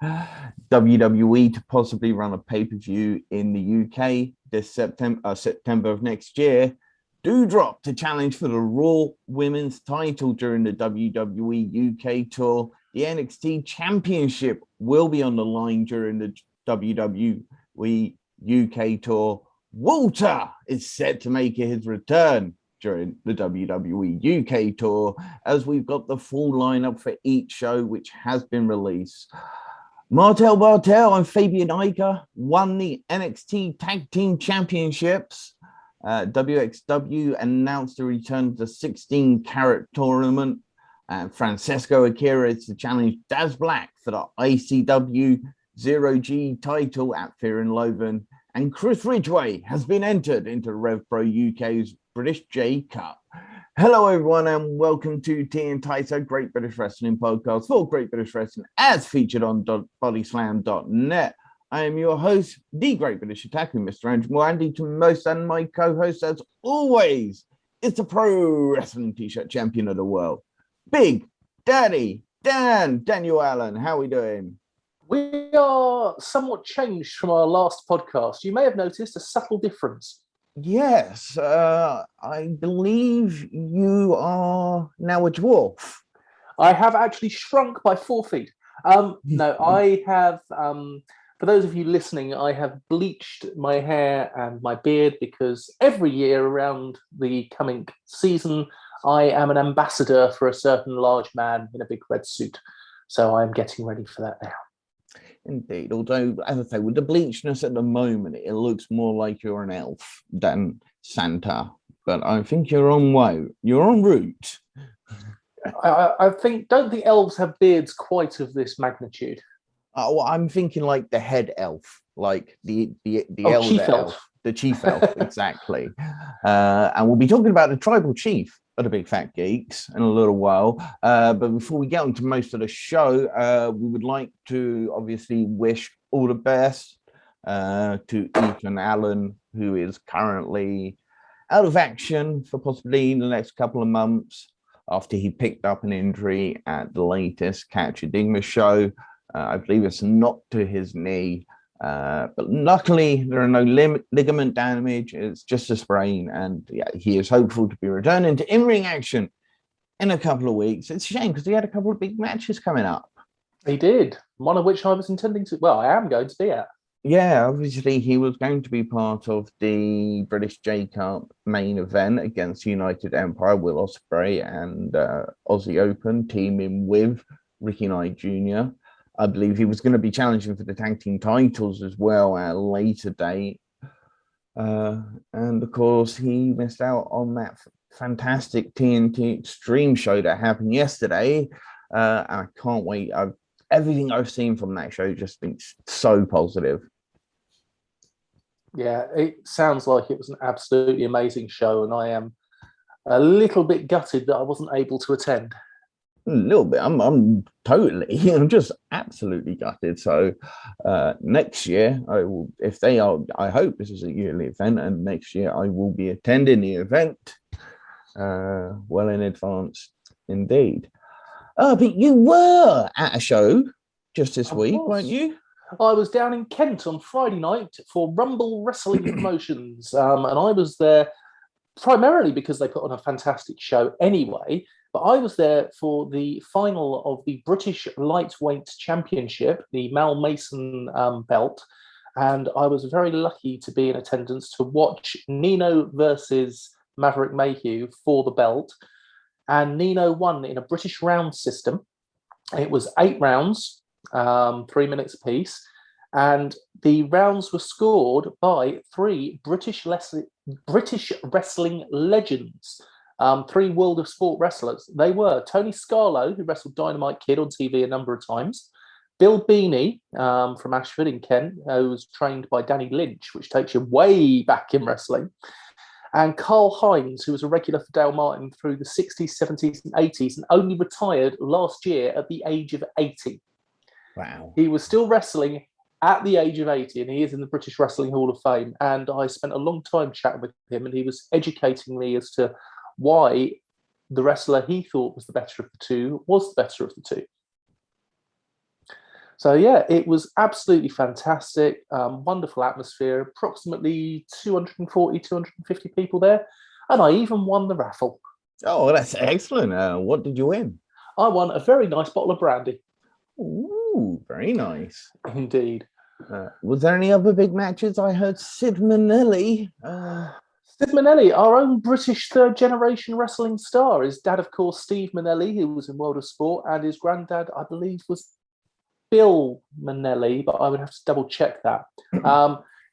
WWE to possibly run a pay-per-view in the UK this September of next year. Doudrop to challenge for the Raw Women's title during the WWE UK Tour. The NXT Championship will be on the line during the WWE UK Tour. Walter is set to make his return during the WWE UK Tour, as we've got the full lineup for each show, which has been released. Martel Bartel and Fabian Aichner won the NXT Tag Team Championships. WXW announced the return to the 16 Carat Tournament. Francesco Akira is to challenge Daz Black for the ICW Zero G title at Fear and Loathing. And Chris Ridgeway has been entered into Rev Pro UK's British J Cup. Hello, everyone, and welcome to TNT Great British Wrestling Podcast for Great British Wrestling, as featured on bodyslam.net. I am your host, the Great British Attacker, Mr. Andrew Andy to most, and my co-host, as always, is the Pro Wrestling T-shirt champion of the world, Big Daddy Daniel Allen. How are we doing? We are somewhat changed from our last podcast. You may have noticed a subtle difference. Yes, I believe you are now a dwarf. I have actually shrunk by 4 feet. No, I have, for those of you listening, I have bleached my hair and my beard because every year around the coming season, I am an ambassador for a certain large man in a big red suit. So I'm getting ready for that now. Indeed, although, as I say, with the bleachness at the moment, it looks more like you're an elf than Santa. But I think you're on way. You're en route. Don't think elves have beards quite of this magnitude. Well, I'm thinking like the head elf, like the elder chief elf. The chief elf, exactly. And we'll be talking about the tribal chief of the Big Fat Geeks in a little while. But before we get into most of the show, we would like to obviously wish all the best to Ethan Allen, who is currently out of action for possibly the next couple of months after he picked up an injury at the latest Catch a Digma show. I believe it's not to his knee. But luckily, there are no ligament damage. It's just a sprain, and yeah, he is hopeful to be returning to in-ring action in a couple of weeks. It's a shame because he had a couple of big matches coming up. He did, one of which I was intending to. Well, I am going to be at. Yeah, obviously he was going to be part of the British J Cup main event against United Empire, Will Osprey and Aussie Open, teaming with Ricky Knight Jr. I believe he was going to be challenging for the tag team titles as well at a later date. And of course, he missed out on that fantastic TNT Extreme show that happened yesterday. I can't wait. Everything I've seen from that show just been so positive. Yeah, it sounds like it was an absolutely amazing show, and I am a little bit gutted that I wasn't able to attend. A little bit. I'm just absolutely gutted. So next year, I will, if they are, I hope this is a yearly event, and next year I will be attending the event well in advance indeed. But you were at a show just this week, weren't you? I was down in Kent on Friday night for Rumble Wrestling Promotions, and I was there primarily because they put on a fantastic show anyway. But I was there for the final of the British Lightweight Championship, the Mal Mason belt. And I was very lucky to be in attendance to watch Nino versus Maverick Mayhew for the belt. And Nino won in a British round system. It was 8 rounds, 3 minutes apiece. And the rounds were scored by 3 British wrestling legends. 3 World of Sport wrestlers. They were Tony Scarlo, who wrestled Dynamite Kid on TV a number of times, Bill Beanie from Ashford in Kent, who was trained by Danny Lynch, which takes you way back in wrestling, and Carl Hines, who was a regular for Dale Martin through the 60s, 70s, and 80s, and only retired last year at the age of 80. Wow. He was still wrestling at the age of 80, and he is in the British Wrestling Hall of Fame. And I spent a long time chatting with him, and he was educating me as to why the wrestler he thought was the better of the two was the better of the two. So yeah, it was absolutely fantastic. Wonderful atmosphere. Approximately 240, 250 people there, and I even won the raffle. Oh, that's excellent. What did you win? I won a very nice bottle of brandy. Ooh, very nice. Indeed. Was there any other big matches? I heard Sid Manelli. Sid Manelli, our own British third-generation wrestling star. His dad, of course, Steve Manelli, who was in World of Sport, and his granddad, I believe, was Bill Manelli, but I would have to double-check that.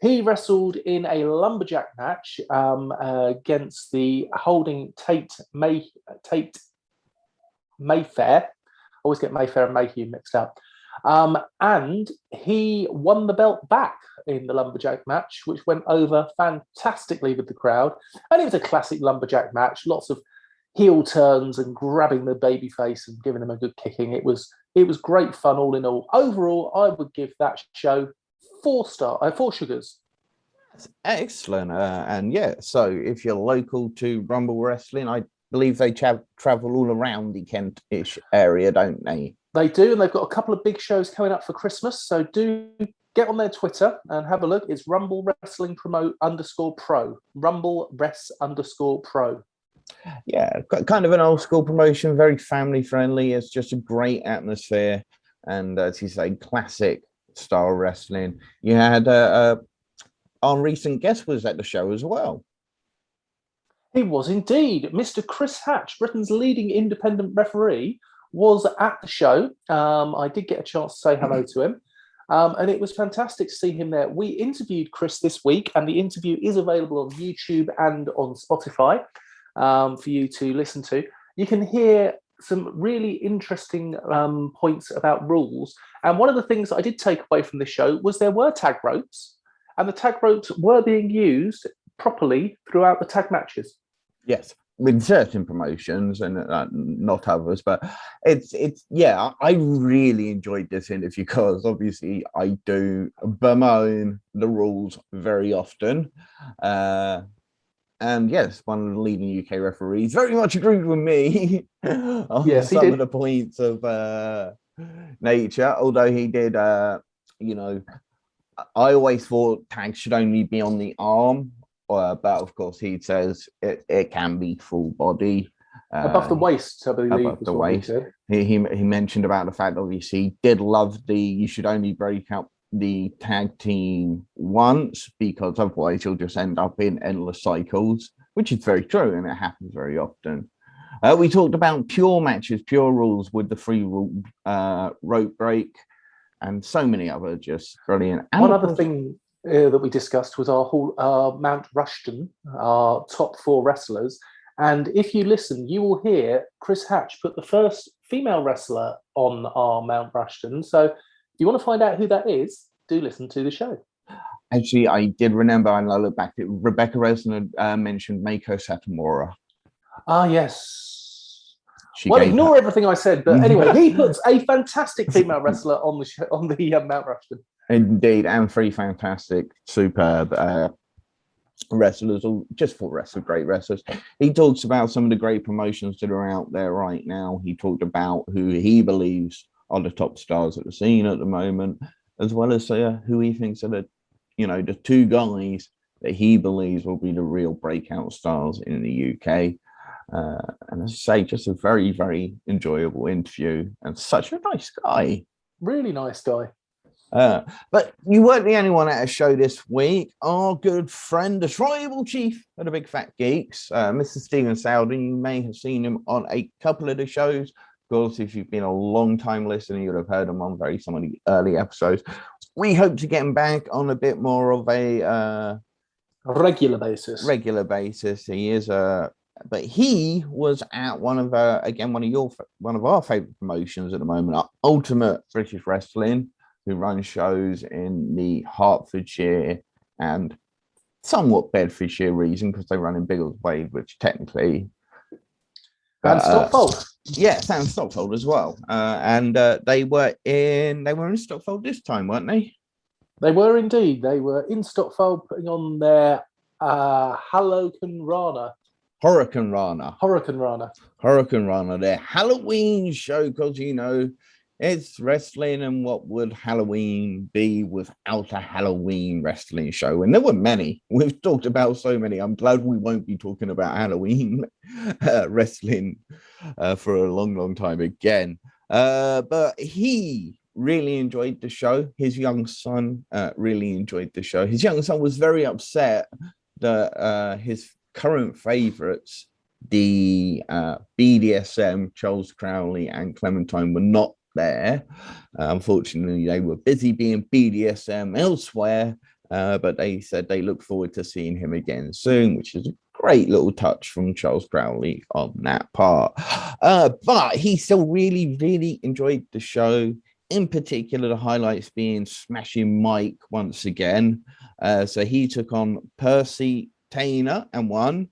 He wrestled in a lumberjack match against the holding Tate Mayfair. I always get Mayfair and Mayhew mixed up. And he won the belt back in the lumberjack match, which went over fantastically with the crowd. And it was a classic lumberjack match, lots of heel turns and grabbing the baby face and giving him a good kicking. It was great fun all in all. Overall, I would give that show 4 sugars. That's excellent. And yeah, so if you're local to Rumble Wrestling, I believe they travel all around the Kentish area, don't they? They do, and they've got a couple of big shows coming up for Christmas. So do get on their Twitter and have a look. It's Rumble Wrestling Promote _Pro. Rumble Res _Pro. Yeah, kind of an old school promotion, very family friendly. It's just a great atmosphere, and as you say, classic style wrestling. You had our recent guest was at the show as well. He was indeed. Mr. Chris Hatch, Britain's leading independent referee, was at the show. I did get a chance to say hello to him, and it was fantastic to see him there. We interviewed Chris this week, and the interview is available on YouTube and on Spotify for you to listen to. You can hear some really interesting points about rules. And one of the things I did take away from the show was there were tag ropes, and the tag ropes were being used properly throughout the tag matches. Yes, with certain promotions and not others, but it's yeah, I really enjoyed this interview because obviously I do bemoan the rules very often. And yes, one of the leading UK referees very much agreed with me on some of the points of nature, although he did, I always thought tags should only be on the arm, but of course he says it can be full body. Above the waist, I believe. Above the waist. He mentioned about the fact, obviously, he did love you should only break up the tag team once because otherwise you'll just end up in endless cycles, which is very true, and it happens very often. We talked about pure matches, pure rules with the free rope break, and so many other just brilliant. And one other thing that we discussed was our Mount Rushton, our top 4 wrestlers. And if you listen, you will hear Chris Hatch put the first female wrestler on our Mount Rushton. So if you want to find out who that is, do listen to the show. Actually, I did remember, and I look back at Rebecca Resner mentioned Mako Satomura. Ah, yes. Ignore everything I said, but anyway, he puts a fantastic female wrestler on the show, on the Mount Rushton. Indeed, and 3 fantastic, superb wrestlers, all just 4 wrestlers, great wrestlers. He talks about some of the great promotions that are out there right now. He talked about who he believes are the top stars at the scene at the moment, as well as who he thinks are the 2 guys that he believes will be the real breakout stars in the UK. And as I say, just a very, very enjoyable interview, and such a nice guy. Really nice guy. But you weren't the only one at a show this week. Our good friend, the tribal chief of the Big Fat Geeks, Mr. Stephen Sowden. You may have seen him on a couple of the shows. Of course, if you've been a long-time listener, you'll have heard him on some of the early episodes. We hope to get him back on a bit more of a regular basis. He is but he was at one of our favorite promotions at the moment, Ultimate British Wrestling, who run shows in the Hertfordshire and somewhat Bedfordshire region because they run in Biggleswade, which technically and Stockfold. Yes, and Stockfold as well. And they were in Stockfold this time, weren't they? They were indeed. They were in Stockfold putting on their Hurricane Rana, their Halloween show, because It's wrestling, and what would Halloween be without a Halloween wrestling show? And there were many. We've talked about so many. I'm glad we won't be talking about Halloween wrestling for a long, long time again. But he really enjoyed the show. His young son really enjoyed the show. His young son was very upset that his current favorites, the BDSM, Charles Crowley and Clementine, were not there. Unfortunately, they were busy being BDSM elsewhere, but they said they look forward to seeing him again soon, which is a great little touch from Charles Crowley on that part. But he still really, really enjoyed the show. In particular, the highlights being Smashing Mike once again. So he took on Percy Tainer and won.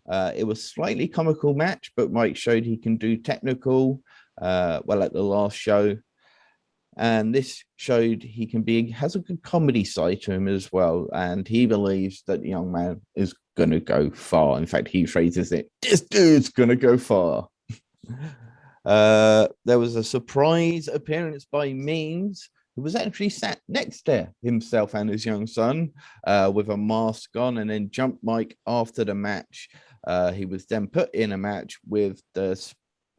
It was a slightly comical match, but Mike showed he can do technical well at the last show. And this showed he has a good comedy side to him as well. And he believes that the young man is going to go far. In fact, he phrases it, this dude's going to go far. There was a surprise appearance by Means, who was actually sat next to himself and his young son with a mask on, and then jumped Mike after the match. He was then put in a match with the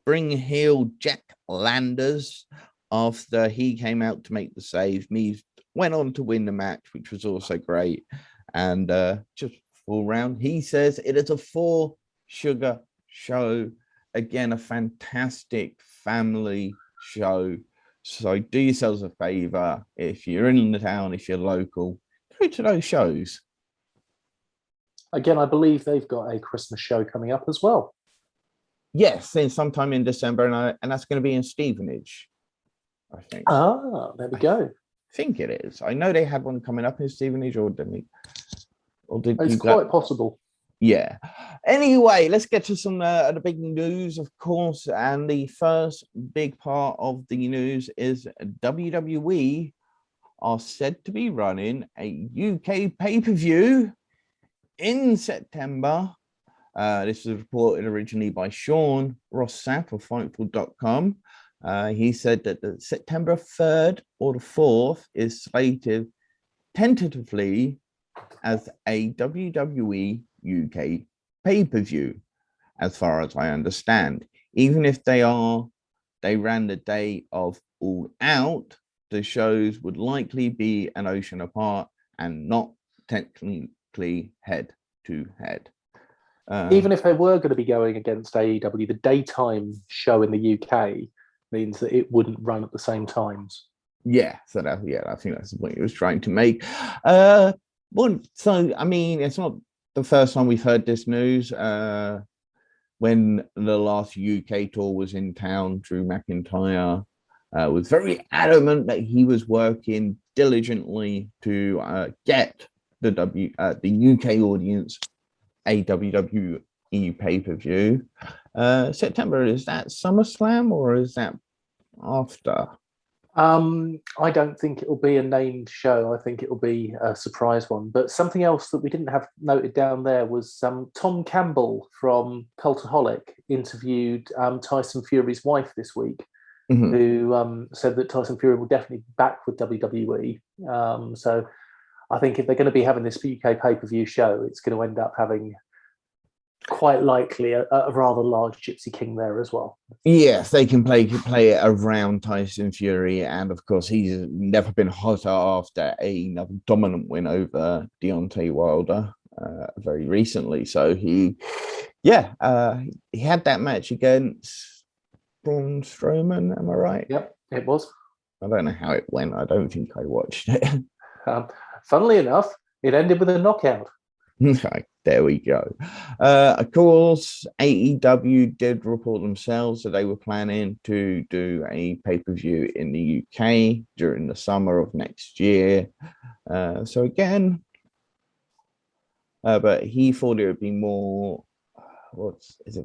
Spring Heel Jack Landers after he came out to make the save. Mees went on to win the match, which was also great. And just all round, he says it is a 4 sugar show. Again, a fantastic family show. So do yourselves a favor. If you're in the town, if you're local, go to those shows. Again, I believe they've got a Christmas show coming up as well. Yes, in sometime in December, and that's going to be in Stevenage, I think. Ah, there we go. I think it is. I know they had one coming up in Stevenage, or did it's quite possible. Yeah. Anyway, let's get to some of the big news, of course. And the first big part of the news is WWE are said to be running a UK pay-per-view in September. This was reported originally by Sean Rossap of Fightful.com. He said that the September 3rd or the 4th is slated tentatively as a WWE UK pay-per-view, as far as I understand. Even if they ran the day of All Out, the shows would likely be an ocean apart and not technically head to head. Even if they were going to be going against AEW, the daytime show in the UK means that it wouldn't run at the same times. Yeah, so I think that's the point he was trying to make. So I mean, it's not the first time we've heard this news. When the last UK tour was in town, Drew McIntyre was very adamant that he was working diligently to get the UK audience a WWE pay-per-view. September, is that SummerSlam or is that after? I don't think it will be a named show. I think it will be a surprise one. But something else that we didn't have noted down there was Tom Campbell from Cultaholic interviewed Tyson Fury's wife this week, who said that Tyson Fury will definitely be back with WWE. So I think if they're going to be having this UK pay-per-view show, it's going to end up having quite likely a rather large Gypsy King there as well. Yes, they can play it around Tyson Fury, and of course he's never been hotter after another dominant win over Deontay Wilder very recently. So he had that match against Braun Strowman. Am I right? Yep, it was. I don't know how it went. I don't think I watched it. Funnily enough, it ended with a knockout. There we go. Of course, AEW did report themselves that they were planning to do a pay-per-view in the UK during the summer of next year. So again, but he thought it would be more,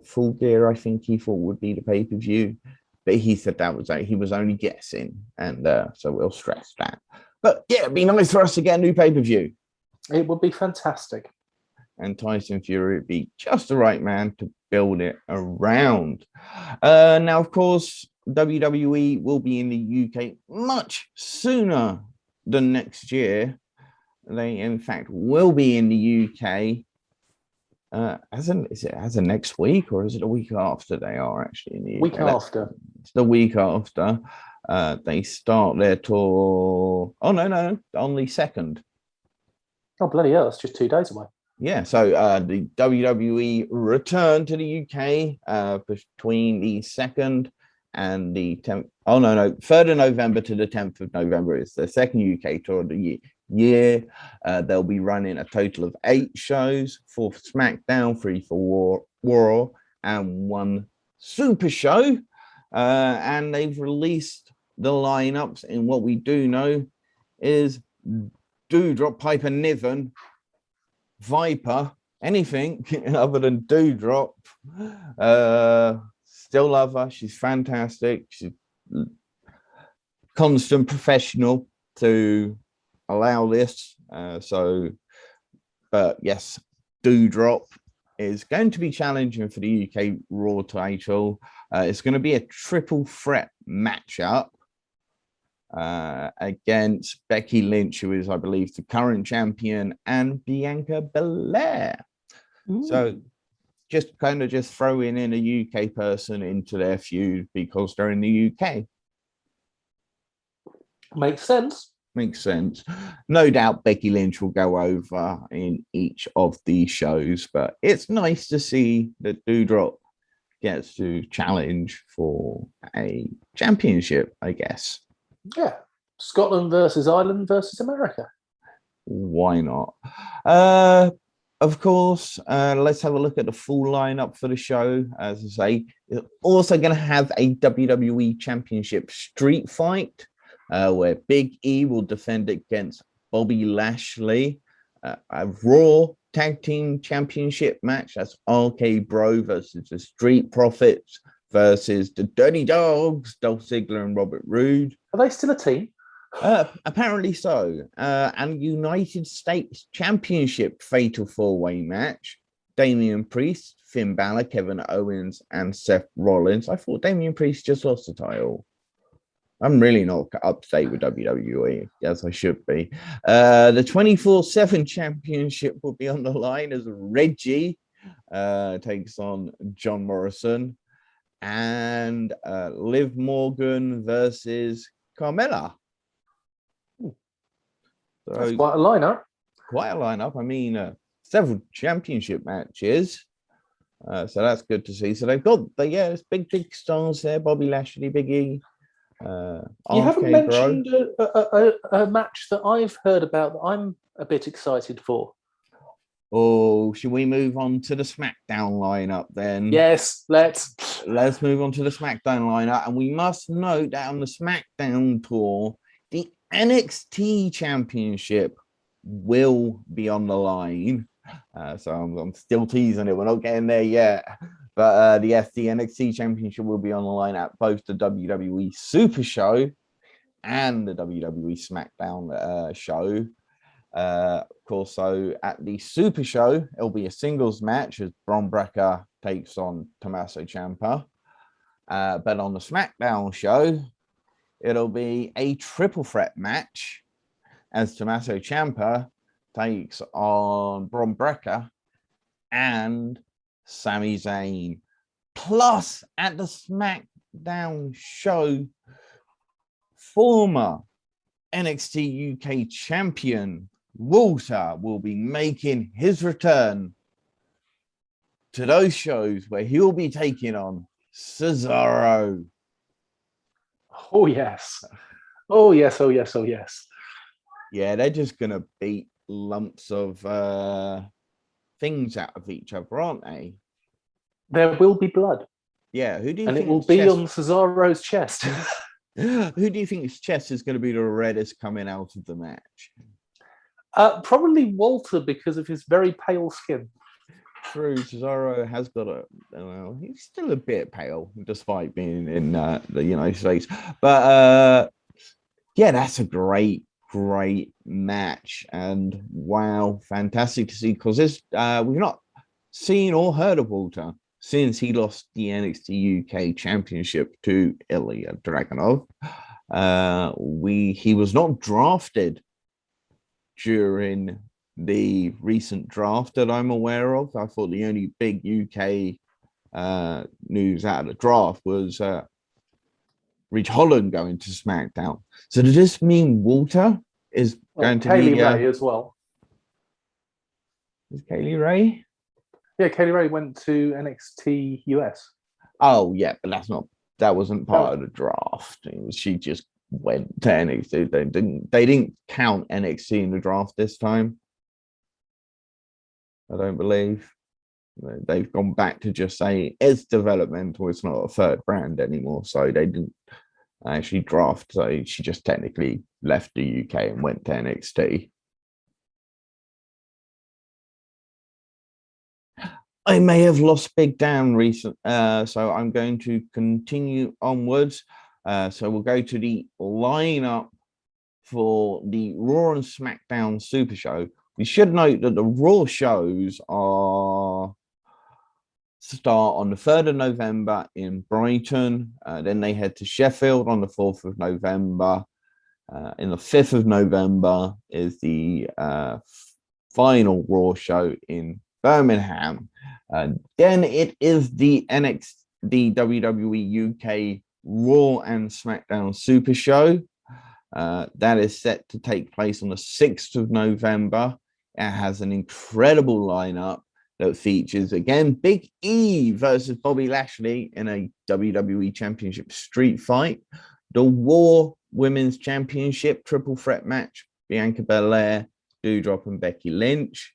Full Gear, I think he thought would be the pay-per-view. But he said he was only guessing, and so we'll stress that. But yeah, it'd be nice for us to get a new pay-per-view. It would be fantastic. And Tyson Fury would be just the right man to build it around. Now, of course, WWE will be in the UK much sooner than next year. They, in fact, will be in the UK as of next week, or is it a week after they are actually in the UK? Week after. It's the week after. They start their tour. Oh, no, on the 2nd. Oh, bloody hell, that's just 2 days away. Yeah, so the WWE return to the UK between the 2nd and the 10th. Oh, no, 3rd of November to the 10th of November is the 2nd UK tour of the year. They'll be running a total of 8 shows, 4 for SmackDown, 3 for Raw, and 1 Super Show. And they've released the lineups. And what we do know is Doudrop, Piper Niven, Viper, anything other than Doudrop. Still love her. She's fantastic. She's constant professional to allow this. But yes, Doudrop is going to be challenging for the UK Raw title. It's going to be a triple threat matchup against Becky Lynch, who is, I believe, the current champion, and Bianca Belair. So just throwing in a UK person into their feud because they're in the UK. Makes sense. Makes sense. No doubt Becky Lynch will go over in each of these shows, but it's nice to see that Doudrop gets to challenge for a championship, I guess. Yeah. Scotland versus Ireland versus America. Why not? Of course, let's have a look at the full lineup for the show. As I say, it's also going to have a WWE Championship street fight where Big E will defend against Bobby Lashley. A Raw Tag Team Championship match. That's RK Bro versus the Street Profits versus the Dirty Dogs, Dolph Ziggler and Robert Roode. Are they still a team? Apparently so. And United States Championship Fatal 4-Way match. Damian Priest, Finn Balor, Kevin Owens, and Seth Rollins. I thought Damian Priest just lost the title. I'm really not up to date with WWE, as I should be. The 24/7 Championship will be on the line as Reggie takes on John Morrison, and Liv Morgan versus Carmella. So, that's quite a lineup. Quite a lineup. I mean, several championship matches. So that's good to see. So they've got there's big stars there. Bobby Lashley, Big E. You haven't mentioned a match that I've heard about that I'm a bit excited for. Oh, should we move on to the SmackDown lineup then? Yes, let's move on to the SmackDown lineup. And we must note that on the SmackDown tour, the NXT Championship will be on the line. So I'm still teasing it. We're not getting there yet. But the NXT Championship will be on the line at both the WWE Super Show and the WWE SmackDown show. Of course, so at the Super Show, it'll be a singles match as Bron Breakker takes on Tommaso Ciampa. But on the SmackDown show, it'll be a triple threat match as Tommaso Ciampa takes on Bron Breakker and Sami Zayn. Plus, at the SmackDown show, former NXT UK champion Walter will be making his return to those shows where he'll be taking on Cesaro. Oh, yes. Oh, yes. Oh, yes. Oh, yes. Yeah, they're just going to beat lumps of things out of each other, aren't they? There will be blood. Yeah, who do you think? And it will be on Cesaro's chest. Who do you think's chest is going to be the reddest coming out of the match? Probably Walter, because of his very pale skin. True, Cesaro has got he's still a bit pale, despite being in the United States. But yeah, that's a great match. And wow, fantastic to see, because this we've not seen or heard of Walter since he lost the NXT UK Championship to Ilya Dragunov. He was not drafted during the recent draft that I'm aware of. I thought the only big UK news out of the draft was Ridge Holland going to SmackDown. So does this mean Walter is going to Kaylee be Ray as well? Is Kaylee Ray? Yeah, Kaylee Ray went to NXT US. Oh yeah, but that wasn't part of the draft. She just went to NXT. They didn't count NXT in the draft this time. I don't believe. They've gone back to just say it's developmental, it's not a third brand anymore. So they didn't actually draft. So she just technically left the UK and went to NXT. I may have lost Big Dan recent, so I'm going to continue onwards. So we'll go to the lineup for the Raw and SmackDown Super Show. We should note that the Raw shows start on the 3rd of November in Brighton. Then they head to Sheffield on the 4th of November. In the 5th of November is the final Raw show in Birmingham. Then it is the WWE UK Raw and SmackDown Super Show. That is set to take place on the 6th of November. It has an incredible lineup that features, again, Big E versus Bobby Lashley in a WWE Championship street fight. The Raw Women's Championship triple threat match, Bianca Belair, Doudrop and Becky Lynch.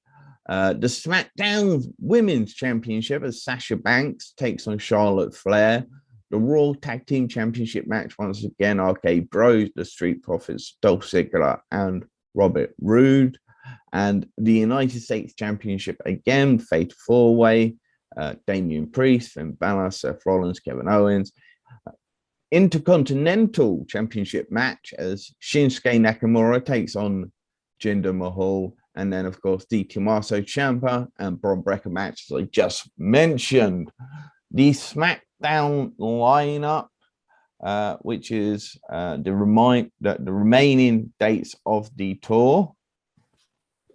The SmackDown Women's Championship as Sasha Banks takes on Charlotte Flair. The Raw Tag Team Championship match, once again, RK Bros, the Street Profits, Dolph Ziggler and Robert Roode. And the United States Championship, again, Fatal 4-Way, Damian Priest, Finn Balor, Seth Rollins, Kevin Owens. Intercontinental Championship match as Shinsuke Nakamura takes on Jinder Mahal. And then, of course, the Tommaso Ciampa and Bron Breakker match, as I just mentioned. The SmackDown lineup, which is the remaining dates of the tour.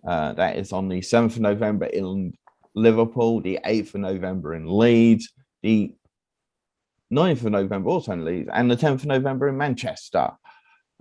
That is on the 7th of November in Liverpool, the 8th of November in Leeds, the 9th of November also in Leeds, and the 10th of November in Manchester.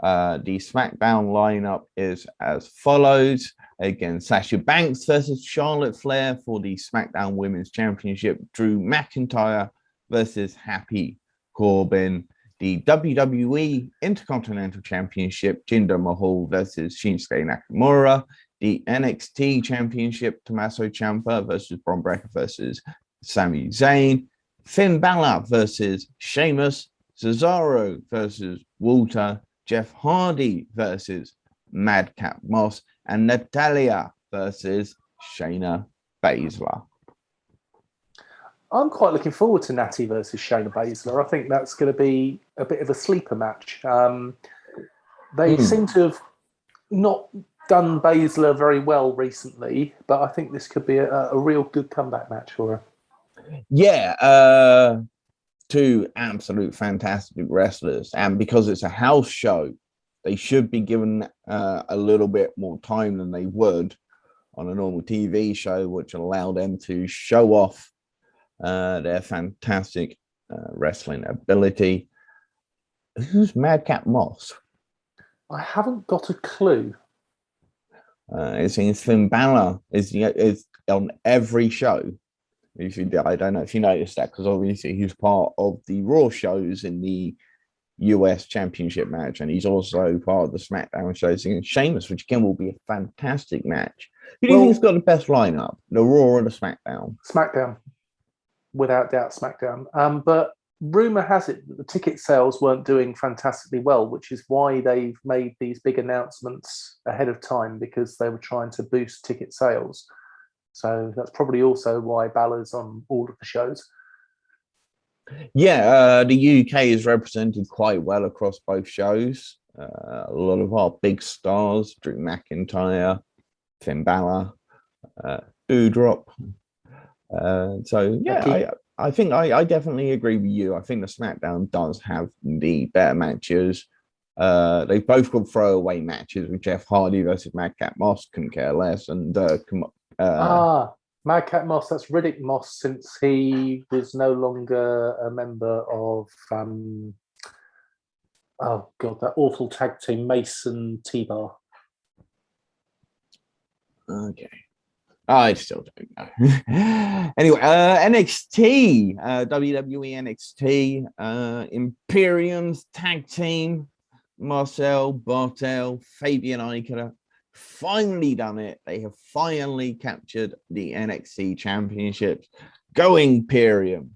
The SmackDown lineup is as follows. Again, Sasha Banks versus Charlotte Flair for the SmackDown Women's Championship. Drew McIntyre versus Happy Corbin. The WWE Intercontinental Championship, Jinder Mahal versus Shinsuke Nakamura. The NXT Championship, Tommaso Ciampa versus Bron Breakker versus Sami Zayn. Finn Balor versus Sheamus. Cesaro versus Walter. Jeff Hardy versus Madcap Moss. And Natalya versus Shayna Baszler. I'm quite looking forward to Natty versus Shayna Baszler. I think that's going to be a bit of a sleeper match. They seem to have not done Baszler very well recently, but I think this could be a real good comeback match for her. Yeah, two absolute fantastic wrestlers, and because it's a house show, they should be given a little bit more time than they would on a normal TV show, which will allow them to show off their fantastic wrestling ability. Who's Madcap Moss? I haven't got a clue. It seems Finn Balor is on every show. I don't know if you noticed that, because obviously he's part of the Raw shows in the US Championship match, and he's also part of the SmackDown shows against Sheamus, which again will be a fantastic match. Who do you think's got the best lineup, the Raw or the SmackDown? SmackDown, without doubt, SmackDown. But rumor has it that the ticket sales weren't doing fantastically well, which is why they've made these big announcements ahead of time, because they were trying to boost ticket sales. So that's probably also why Balor's on all of the shows. Yeah, the UK is represented quite well across both shows. A lot of our big stars, Drew McIntyre, Finn Balor, Doudrop. So yeah, I think I definitely agree with you. I think the SmackDown does have the better matches. They've both got throwaway matches with Jeff Hardy versus Madcap Moss, couldn't care less. And Madcap Moss, that's Riddick Moss, since he was no longer a member of oh god, that awful tag team, Mason T-Bar. Okay. I still don't know. Anyway, NXT, WWE NXT, Imperium's tag team, Marcel, Bartel, Fabian Aichner, finally done it. They have finally captured the NXT championships. Go Imperium.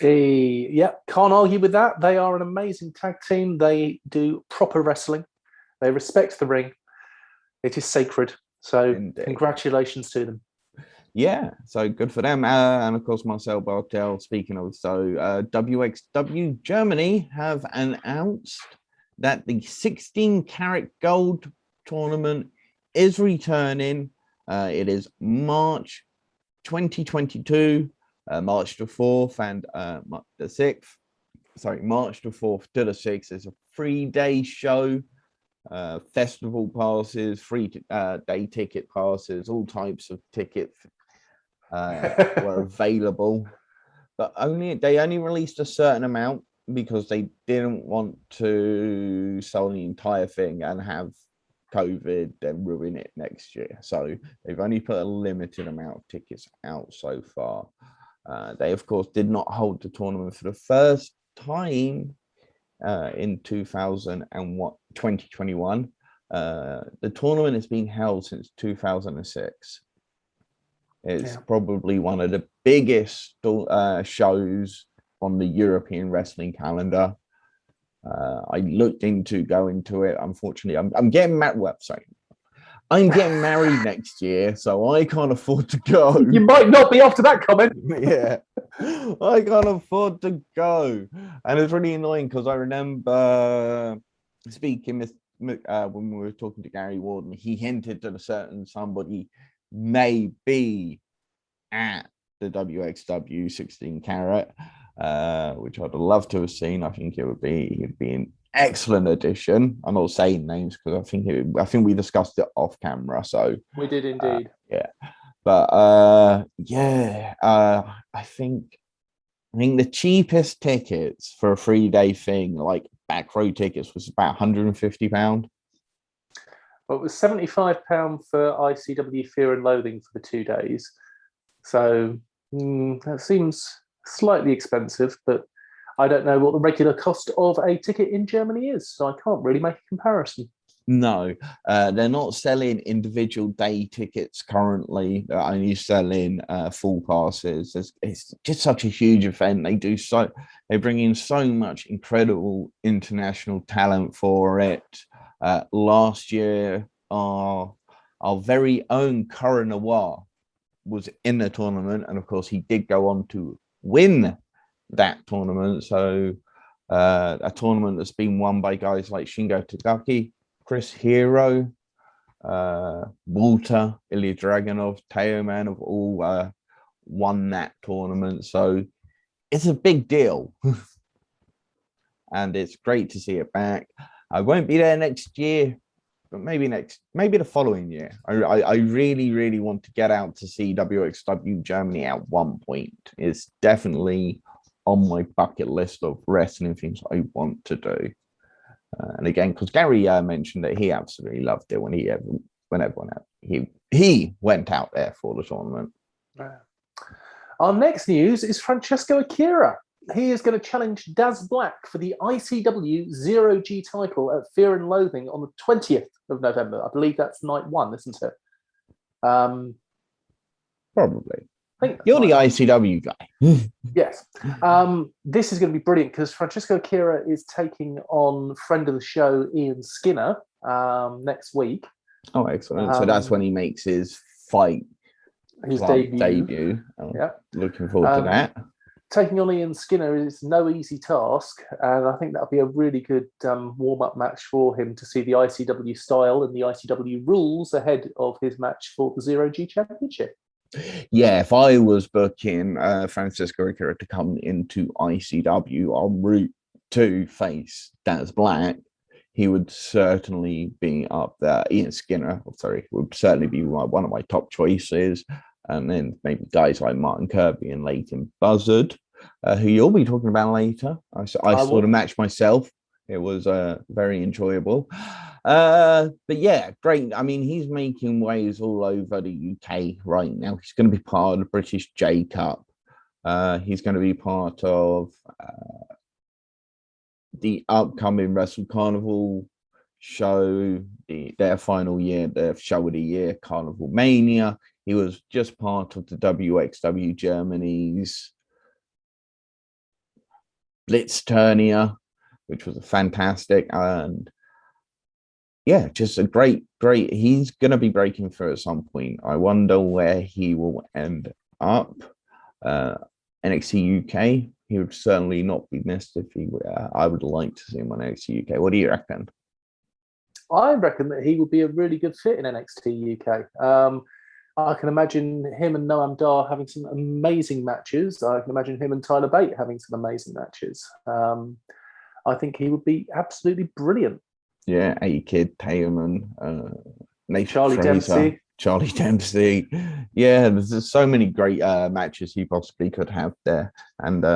Yeah, can't argue with that. They are an amazing tag team. They do proper wrestling. They respect the ring. It is sacred. So indeed, congratulations to them. Yeah, so good for them. And of course, Marcel Bartel, speaking of, so WXW Germany have announced that the 16 Carat Gold Tournament is returning. It is March 2022, March the 4th and the 6th. Sorry, March the 4th to the 6th. It's a 3-day show. Festival passes, free day ticket passes, all types of tickets were available, but they only released a certain amount because they didn't want to sell the entire thing and have COVID then ruin it next year. So they've only put a limited amount of tickets out so far. They of course did not hold the tournament for the first time in 2021. The tournament has been held since 2006. It's probably one of the biggest shows on the European wrestling calendar. I looked into going to it. Unfortunately, I'm getting married. Well, sorry, I'm getting married next year, so I can't afford to go. You might not be after that comment. Yeah, I can't afford to go, and it's really annoying because I remember speaking with when we were talking to Gary Warden. He hinted that a certain somebody may be at the WXW 16 Carat, which I'd love to have seen. I think he'd be an excellent addition. I'm not saying names because I think we discussed it off camera. So we did indeed. Yeah, but I think the cheapest tickets for a 3-day thing, like back row tickets, was about £150. Well, it was £75 for ICW Fear and Loathing for the 2 days. So that seems slightly expensive, but I don't know what the regular cost of a ticket in Germany is, so I can't really make a comparison. No, they're not selling individual day tickets currently. They're only selling full passes. It's just such a huge event. They bring in so much incredible international talent for it. Last year, our very own Cara Noir was in the tournament, and of course he did go on to win that tournament. So a tournament that's been won by guys like Shingo Takagi, Chris Hero, Walter, Ilya Dragunov, Teoman have all won that tournament. So it's a big deal. And it's great to see it back. I won't be there next year, but maybe the following year. I really, really want to get out to see WXW Germany at one point. It's definitely on my bucket list of wrestling things I want to do. And again, because Gary mentioned that he absolutely loved it when he went out there for the tournament. Our next news is Francesco Akira. He is going to challenge Daz Black for the ICW Zero G title at Fear and Loathing on the 20th of November. I believe that's night 1, isn't it? Probably. You're the ICW guy. Yes. This is going to be brilliant because Francesco Akira is taking on friend of the show, Ian Skinner, next week. Oh, excellent. So that's when he makes his debut. Oh, yeah. Looking forward to that. Taking on Ian Skinner is no easy task, and I think that'll be a really good warm-up match for him to see the ICW style and the ICW rules ahead of his match for the Zero G Championship. Yeah, if I was booking Francesco Akira to come into ICW en route to face Daz Black, he would certainly be up there. Ian Skinner, sorry, would certainly be one of my top choices. And then maybe guys like Martin Kirby and Leighton Buzzard, who you'll be talking about later. I saw the match myself. It was very enjoyable. But yeah, great. I mean, he's making waves all over the UK right now. He's going to be part of the British J Cup. He's going to be part of the upcoming Wrestle Carnival show, their final year, their show of the year, Carnival Mania. He was just part of the WXW Germany's Blitz Turnier, which was fantastic. And yeah, just a great. He's going to be breaking through at some point. I wonder where he will end up. NXT UK, he would certainly not be missed if he were. I would like to see him on NXT UK. What do you reckon? I reckon that he would be a really good fit in NXT UK. I can imagine him and Noam Dar having some amazing matches. I can imagine him and Tyler Bate having some amazing matches. I think he would be absolutely brilliant. Yeah, A-Kid, Taylorman, Charlie Dempsey. Charlie Dempsey. Yeah, there's so many great matches he possibly could have there. And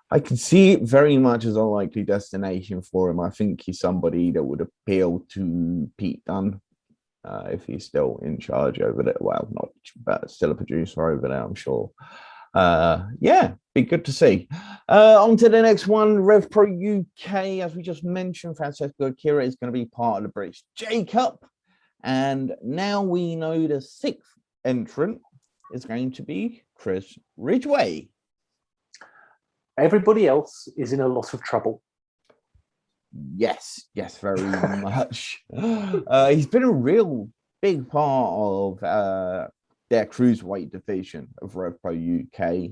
I can see it very much as a likely destination for him. I think he's somebody that would appeal to Pete Dunne if he's still in charge over there. Well, not, but still a producer over there, I'm sure. Yeah, be good to see. On to the next one, Rev Pro UK. As we just mentioned, Francesco Akira is going to be part of the British J Cup. And now we know the sixth entrant is going to be Chris Ridgeway. Everybody else is in a lot of trouble. Yes, very much. He's been a real big part of their cruiserweight division of Rev Pro UK.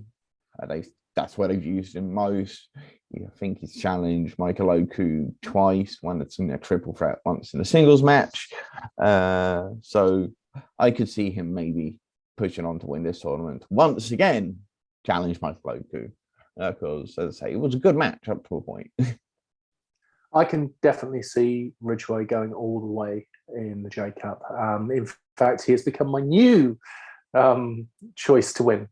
That's where they've used him most. I think he's challenged Michael Oku twice, one that's in a triple threat, once in a singles match. So I could see him maybe pushing on to win this tournament. Once again, challenge Michael Oku. Because, as I say, it was a good match up to a point. I can definitely see Ridgeway going all the way in the J Cup. In fact, he has become my new choice to win.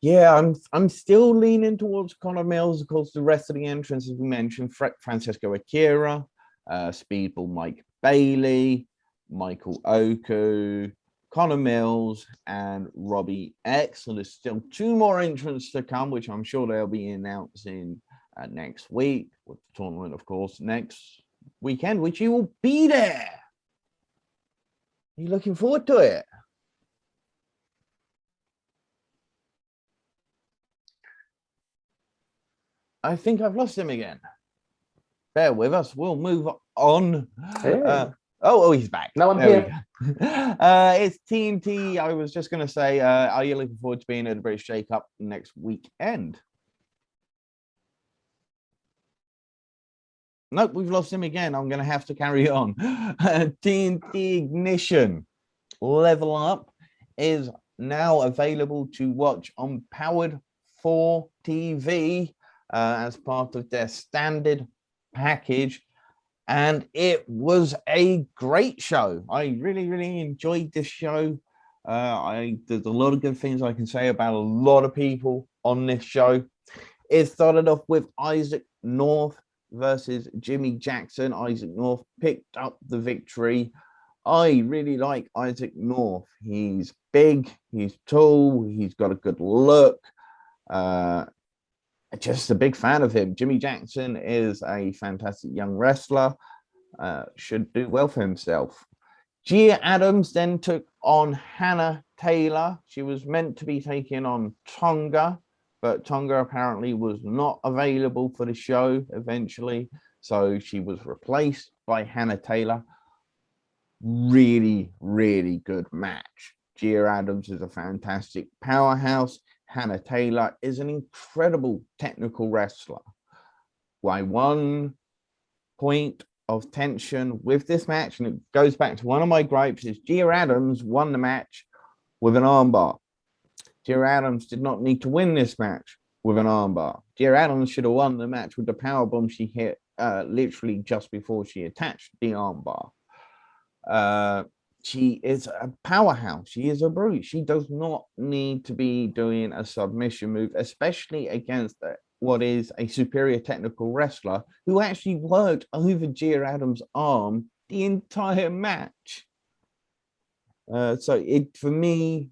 Yeah, I'm still leaning towards Connor Mills. Of course, the rest of the entrants, as we mentioned, Francesco Akira, Speedball Mike Bailey, Michael Oku, Connor Mills, and Robbie X. So there's still two more entrants to come, which I'm sure they'll be announcing next week, with the tournament, of course, next weekend, which you will be there. Are you looking forward to it? I think I've lost him again. Bear with us. We'll move on. Yeah. He's back. No, I'm here. It's TNT. I was just going to say, are you looking forward to being at the British J Cup next weekend? Nope, we've lost him again. I'm going to have to carry on. TNT Ignition Level Up is now available to watch on Powered 4 TV as part of their standard package. And it was a great show. I really enjoyed this show. There's a lot of good things I can say about a lot of people on this show. It started off with Isaac North versus Jimmy Jackson. Isaac North picked up the victory. I really like Isaac North. He's big, he's tall, he's got a good look. Just a big fan of him. Jimmy Jackson is a fantastic young wrestler. Should do well for himself. Gia Adams then took on Hannah Taylor. She was meant to be taking on Tonga, but Tonga apparently was not available for the show eventually. So she was replaced by Hannah Taylor. Really good match. Gia Adams is a fantastic powerhouse. Hannah Taylor is an incredible technical wrestler. By one point of tension with this match, and it goes back to one of my gripes, is Gia Adams won the match with an armbar. Gia Adams did not need to win this match with an armbar. Gia Adams should have won the match with the powerbomb she hit literally just before she attached the armbar. She is a powerhouse. She is a brute. She does not need to be doing a submission move, especially against what is a superior technical wrestler who actually worked over Gia Adams' arm the entire match. So for me,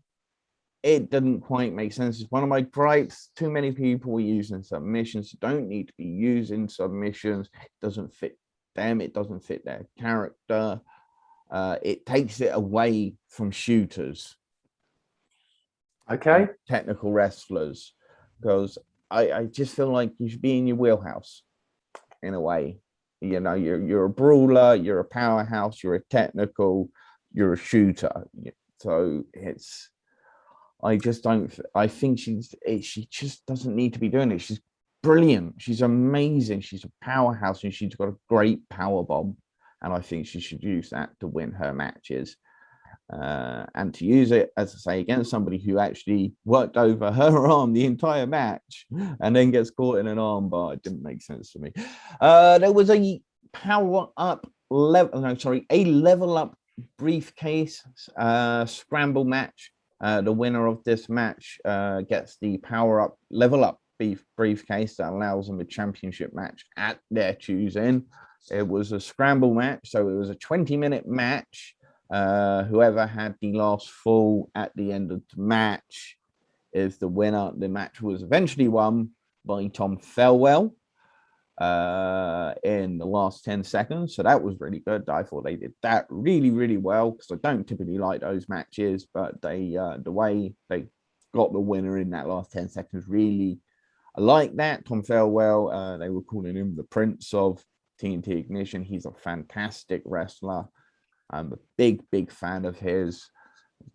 it doesn't quite make sense. It's one of my gripes. Too many people are using submissions. Don't need to be using submissions. It doesn't fit them. It doesn't fit their character. It takes it away from shooters. Okay. Technical wrestlers. Because I just feel like you should be in your wheelhouse in a way. You know, you're a brawler, you're a powerhouse, you're a technical, you're a shooter. So I think she just doesn't need to be doing it. She's brilliant. She's amazing. She's a powerhouse and she's got a great power bomb. And I think she should use that to win her matches. And to use it, as I say, against somebody who actually worked over her arm the entire match and then gets caught in an armbar, it didn't make sense to me. There was a level up briefcase scramble match. The winner of this match gets the level up briefcase that allows them a championship match at their choosing. It was a scramble match, so it was a 20-minute match. Whoever had the last fall at the end of the match is the winner. The match was eventually won by Tom Felwell in the last 10 seconds. So that was really good. I thought they did that really, really well because I don't typically like those matches, but they the way they got the winner in that last 10 seconds, really, I like that. Tom Felwell, they were calling him the Prince of TNT Ignition. He's a fantastic wrestler. I'm a big, big fan of his.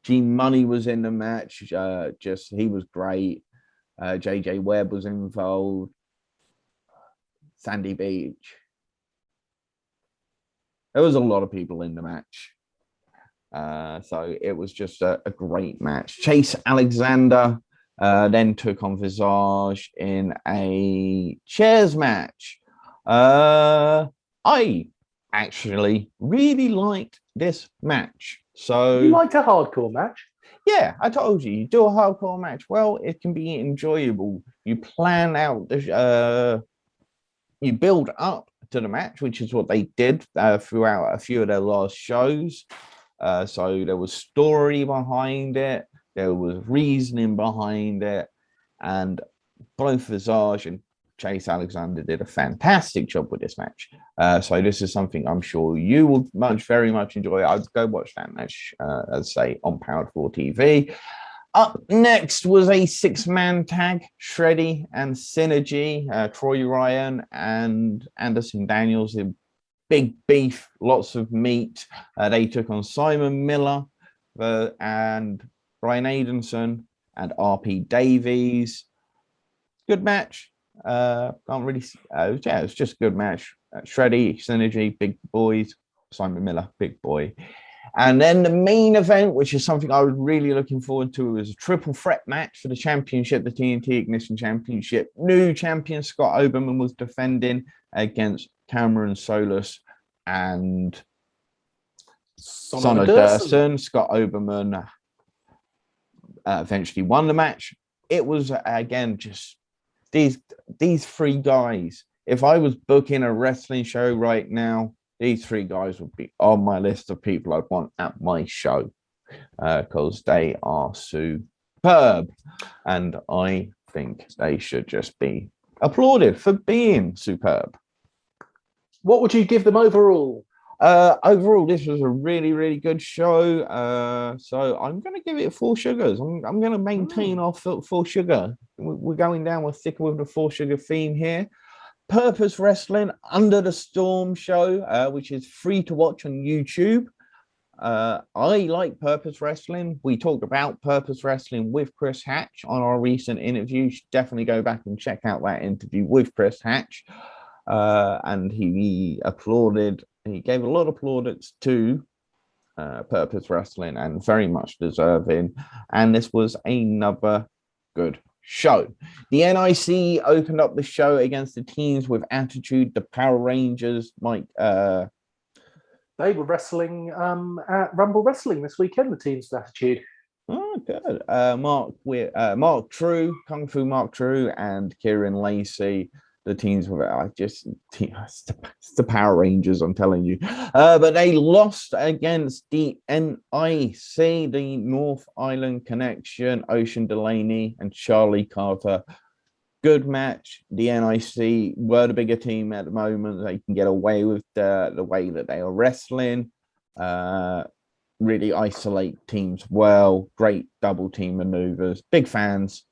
G Money was in the match. He was great. JJ Webb was involved. Sandy Beach. There was a lot of people in the match. So it was just a great match. Chase Alexander then took on Visage in a chairs match. I actually really liked this match. So you liked a hardcore match? Yeah, I told you, you do a hardcore match. Well, it can be enjoyable. You plan out you build up to the match, which is what they did throughout a few of their last shows. So there was story behind it, there was reasoning behind it, and both Visage and Chase Alexander did a fantastic job with this match. So this is something I'm sure you will very much enjoy. I'd go watch that match, as I say, on Powered 4 TV. Up next was a 6-man tag, Shreddy and Synergy, Troy Ryan and Anderson Daniels in big beef, lots of meat. They took on Simon Miller and Brian Aidenson and RP Davies. Good match. Can't really. Yeah, it's just a good match. Shreddy, Synergy, big boys. Simon Miller, big boy. And then the main event, which is something I was really looking forward to, was a triple threat match for the championship, the TNT Ignition Championship. New champion Scott Oberman was defending against Cameron Solus and Sonny Durson. Scott Oberman eventually won the match. It was, again, just these three guys. If I was booking a wrestling show right now, these three guys would be on my list of people I'd want at my show because they are superb. And I think they should just be applauded for being superb. What would you give them overall? Overall, this was a really, really good show. So I'm going to give it 4 sugars. I'm going to maintain our 4 sugar. We're going down with thicker with the 4 sugar theme here. Purpose Wrestling Under the Storm show, which is free to watch on YouTube. I like Purpose Wrestling. We talked about Purpose Wrestling with Chris Hatch on our recent interview. You should definitely go back and check out that interview with Chris Hatch. And he applauded, he gave a lot of plaudits to Purpose Wrestling, and very much deserving. And this was another good show. The NIC opened up the show against the teams with attitude. The Power Rangers, Mike. They were wrestling at Rumble Wrestling this weekend, the team's attitude. Oh, good. Mark True, Kung Fu Mark True, and Kieran Lacey. The teams with it's the Power Rangers, I'm telling you. But they lost against the NIC, the North Island Connection, Ocean Delaney, and Charlie Carter. Good match. The NIC were the bigger team at the moment. They can get away with the way that they are wrestling. Really isolate teams well. Great double team maneuvers. Big fans.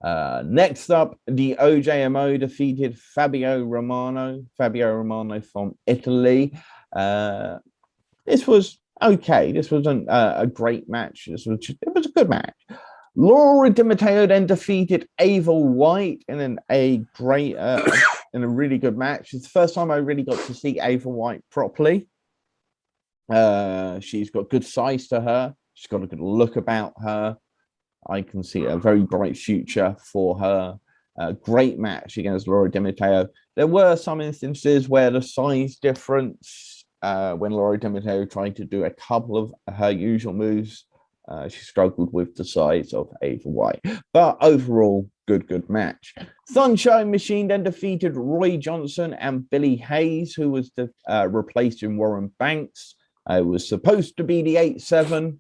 Next up, the OJMO defeated Fabio Romano from Italy. This was okay. This wasn't a great match. It was a good match. Laura Di Matteo then defeated Ava White in a great in a really good match. It's the first time I really got to see Ava White properly. She's got good size to her. She's got a good look about her. I can see a very bright future for her. Great match against Laura Di Matteo. There were some instances where the size difference, when Laura Di Matteo tried to do a couple of her usual moves, she struggled with the size of Ava White. But overall, good match. Sunshine Machine then defeated Roy Johnson and Billy Hayes, who was replacing Warren Banks. It was supposed to be the 8-7.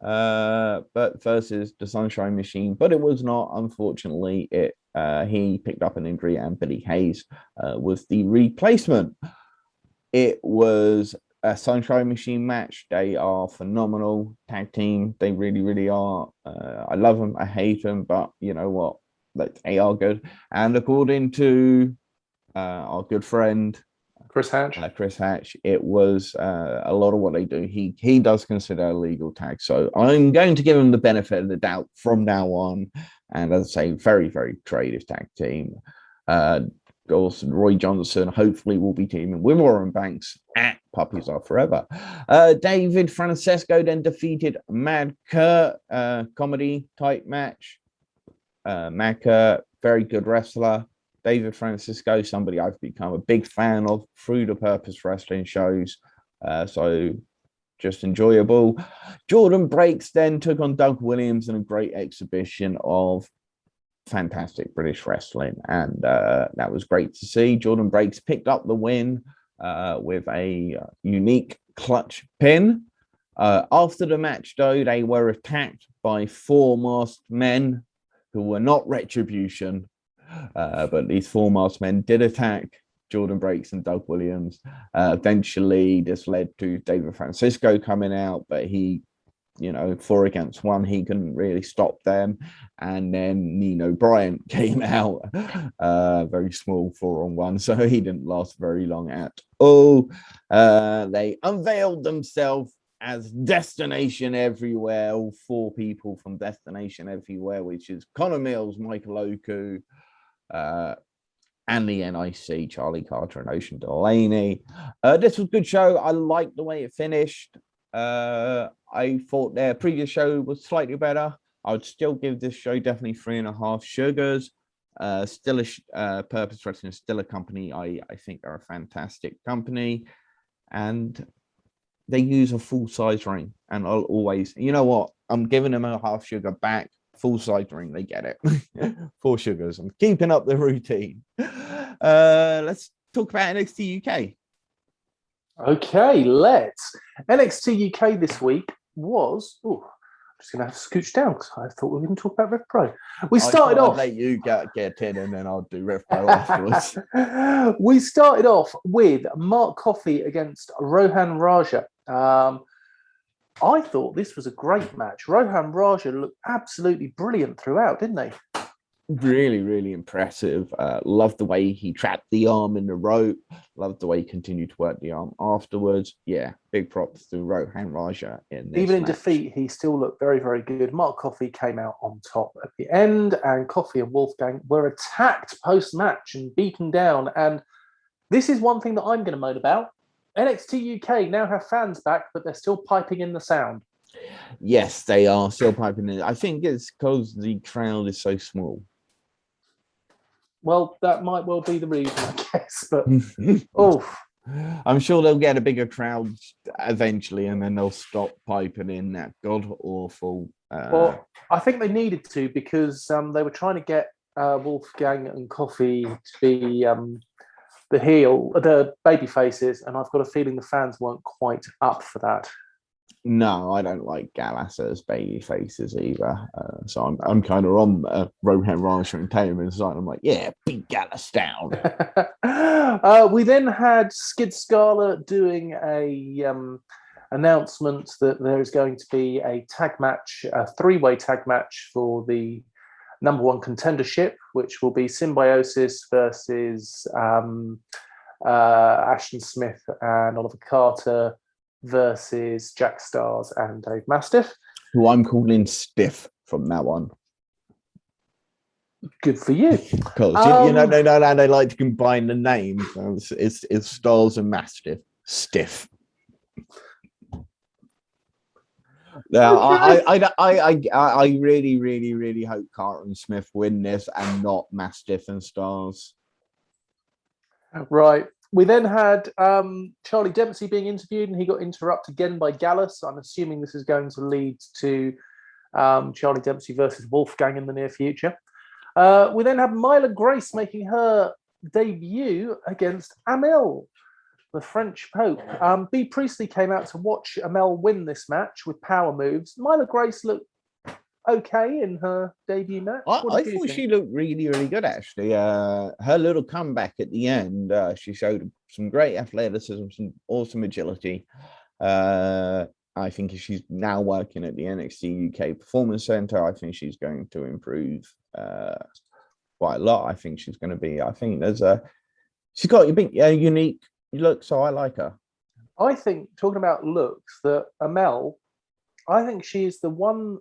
But versus the Sunshine Machine, but it was not. Unfortunately, he picked up an injury, and Billy Hayes was the replacement. It was a Sunshine Machine match. They are phenomenal tag team. They really are. I love them. I hate them, but you know what? They are good. And according to our good friend Chris Hatch. It was a lot of what they do. He does consider a legal tag. So I'm going to give him the benefit of the doubt from now on. And as I say, very creative tag team. Also, Roy Johnson hopefully will be teaming with Warren Banks at Puppies Are Forever. David Francesco then defeated Mad Kurt, comedy type match. Mad Kurt, very good wrestler. David Francisco, somebody I've become a big fan of through the Purpose Wrestling shows. So just enjoyable. Jordan Breaks then took on Doug Williams in a great exhibition of fantastic British wrestling. And that was great to see. Jordan Breaks picked up the win with a unique clutch pin. After the match, though, they were attacked by 4 masked men who were not Retribution. But these 4 masked men did attack Jordan Breaks and Doug Williams. Eventually, this led to David Francisco coming out, but he, 4 against 1, he couldn't really stop them. And then Nino Bryant came out, very small 4-on-1, so he didn't last very long at all. They unveiled themselves as Destination Everywhere, all 4 people from Destination Everywhere, which is Connor Mills, Michael Oku, and the NIC, Charlie Carter and Ocean Delaney. This was a good show. I liked the way it finished. I thought their previous show was slightly better. I would still give this show definitely 3.5 sugars. Still a Purpose Wrestling is still a company. I think they're a fantastic company. And they use a full-size ring. And I'll always, you know what? I'm giving them a half sugar back. Full-size ring, they get it. 4 sugars. I'm keeping up the routine. Let's talk about NXT UK. Okay, let's. NXT UK this week was... I'm just going to have to scooch down because I thought we were going to talk about Rev Pro. We started off... I'll let you get in and then I'll do Rev Pro afterwards. We started off with Mark Coffey against Rohan Raja. I thought this was a great match. Rohan Raja looked absolutely brilliant throughout, didn't they? Really impressive. Loved the way he trapped the arm in the rope. Loved the way he continued to work the arm afterwards. Yeah, big props to Rohan Raja in this Even in match. defeat, he still looked very good. Mark Coffey came out on top at the end, and Coffey and Wolfgang were attacked post-match and beaten down. And this is one thing that I'm going to moan about. NXT UK now have fans back, but they're still piping in the sound. Yes, they are still piping in. I think it's because the crowd is so small. Well, that might well be the reason, I guess. But I'm sure they'll get a bigger crowd eventually, and then they'll stop piping in that god awful. Well, I think they needed to, because they were trying to get Wolfgang and Coffey to be the baby faces, and I've got a feeling the fans weren't quite up for that. No, I don't like Gallus as baby faces either. So I'm kind of on Rohan Rancher and Taylor's side. I'm like, yeah, beat Gallus down. We then had Skid Scarlett doing a announcement that there is going to be a tag match, a three-way tag match for the number one contendership, which will be Symbiosis versus Ashton Smith and Oliver Carter versus Jack Stars and Dave Mastiff. Who I'm calling Stiff from now on. Good for you. Because you know they like to combine the names. It's Stars and Mastiff. Stiff. Now, I really, really, really hope Carter and Smith win this and not Mastiff and Stars. Right. We then had Charlie Dempsey being interviewed, and he got interrupted again by Gallus. I'm assuming this is going to lead to Charlie Dempsey versus Wolfgang in the near future. We then have Myla Grace making her debut against Amel, the French Pope. B. Priestley came out to watch Amel win this match with power moves. Myla Grace looked okay in her debut match. I thought she looked really, really good, actually. Her little comeback at the end, she showed some great athleticism, some awesome agility. I think if she's now working at the NXT UK Performance Center, I think she's going to improve quite a lot. I think she's going to be, she's got a unique look, so I like her. I think, talking about looks, that Amel, I think she is the one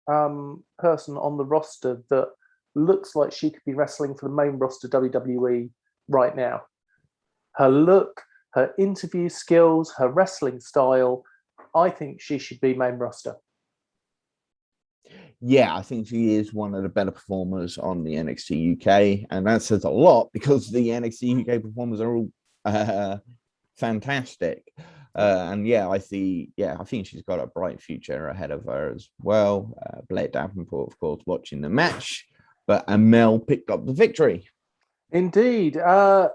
person on the roster that looks like she could be wrestling for the main roster WWE right now. Her look, her interview skills, her wrestling style, I think she should be main roster. Yeah, I think she is one of the better performers on the NXT UK, and that says a lot because the NXT UK performers are all fantastic. And I think she's got a bright future ahead of her as well. Blair Davenport, of course, watching the match, but Amel picked up the victory. Indeed.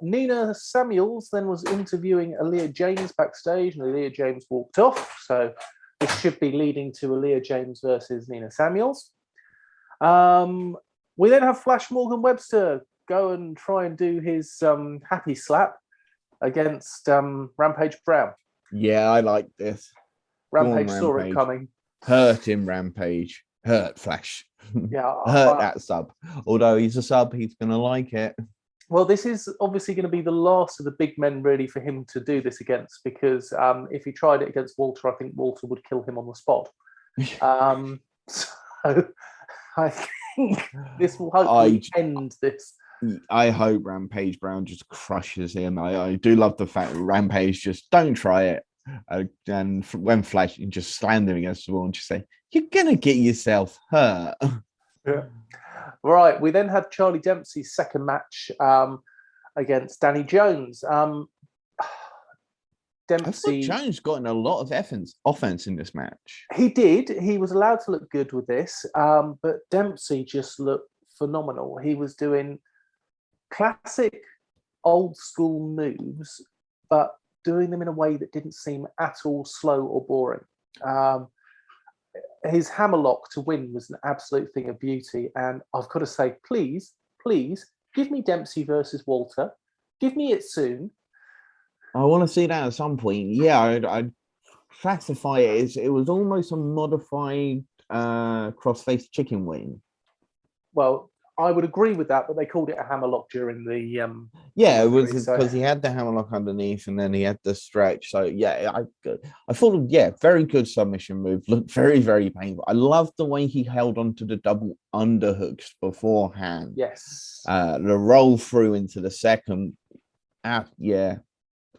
Nina Samuels then was interviewing Aaliyah James backstage, and Aaliyah James walked off. So this should be leading to Aaliyah James versus Nina Samuels. We then have Flash Morgan Webster go and try and do his happy slap against Rampage Brown. Yeah, I like this. Rampage saw it coming. Hurt him, Rampage. Hurt Flash. Yeah, hurt that sub. Although he's a sub, he's going to like it. Well, this is obviously going to be the last of the big men really for him to do this against, because if he tried it against Walter, I think Walter would kill him on the spot. So I think this will hopefully end this. I hope Rampage Brown just crushes him. I do love the fact that Rampage just don't try it. And when Flash, you just slam him against the wall and just say, you're going to get yourself hurt. Yeah. Right. We then had Charlie Dempsey's second match against Danny Jones. Dempsey Jones got in a lot of offense in this match. He did. He was allowed to look good with this, but Dempsey just looked phenomenal. He was doing classic old school moves, but doing them in a way that didn't seem at all slow or boring. His hammerlock to win was an absolute thing of beauty. And I've got to say, please, give me Dempsey versus Walter. Give me it soon. I want to see that at some point. Yeah, I'd classify it as it was almost a modified cross-faced chicken wing. Well, I would agree with that, but they called it a hammerlock during the it was because he had the hammerlock underneath and then he had the stretch. So I thought very good submission move. Looked very, very painful. I loved the way he held on to the double underhooks beforehand. Yes. The roll through into the second.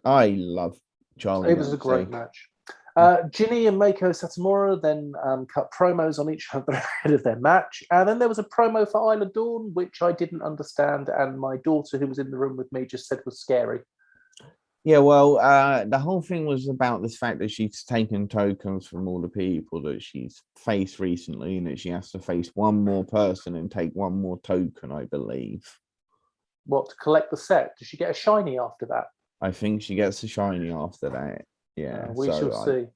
I love Charlie. It was a great match. Ginny and Mako Satomura then cut promos on each other ahead of their match. And then there was a promo for Isla Dawn, which I didn't understand. And my daughter, who was in the room with me, just said was scary. Yeah, well, the whole thing was about this fact that she's taken tokens from all the people that she's faced recently, and that she has to face one more person and take one more token, I believe. What, to collect the set? Does she get a shiny after that? I think she gets a shiny after that. Yeah, we shall see.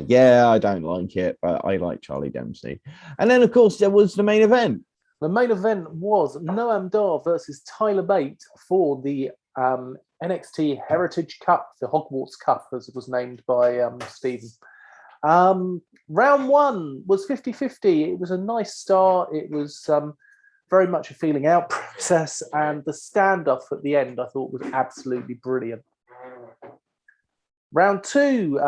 Yeah, I don't like it, but I like Charlie Dempsey. And then, of course, there was the main event. The main event was Noam Dar versus Tyler Bate for the NXT Heritage Cup, the Hogwarts Cup, as it was named by Stephen. Round one was 50-50. It was a nice start. It was very much a feeling out process, and the standoff at the end I thought was absolutely brilliant. Round two,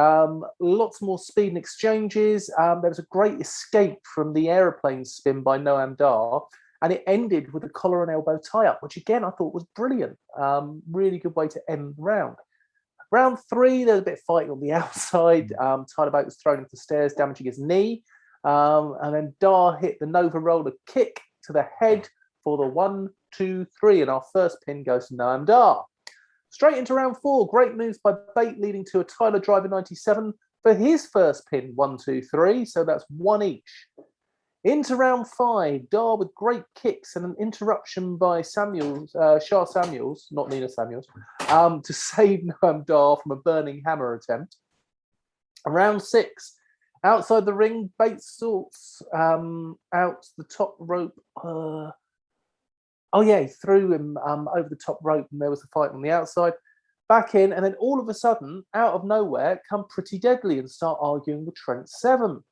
lots more speed and exchanges. There was a great escape from the aeroplane spin by Noam Dar, and it ended with a collar and elbow tie-up, which again I thought was brilliant. Really good way to end the round. Round three, there was a bit of fighting on the outside. Tyler Bate was thrown into the stairs, damaging his knee. And then Dar hit the Nova Roller kick to the head for the 1, 2, 3. And our first pin goes to Noam Dar. Straight into round four, great moves by Bate leading to a Tyler Driver 97 for his first pin, 1, 2, 3. So that's one each. Into round five, Dar with great kicks and an interruption by Shah Samuels, not Nina Samuels, to save Noam Dar from a burning hammer attempt. Round six, outside the ring, Bates sorts out the top rope. He threw him over the top rope, and there was a fight on the outside. Back in, and then all of a sudden, out of nowhere, come Pretty Deadly and start arguing with Trent Seven.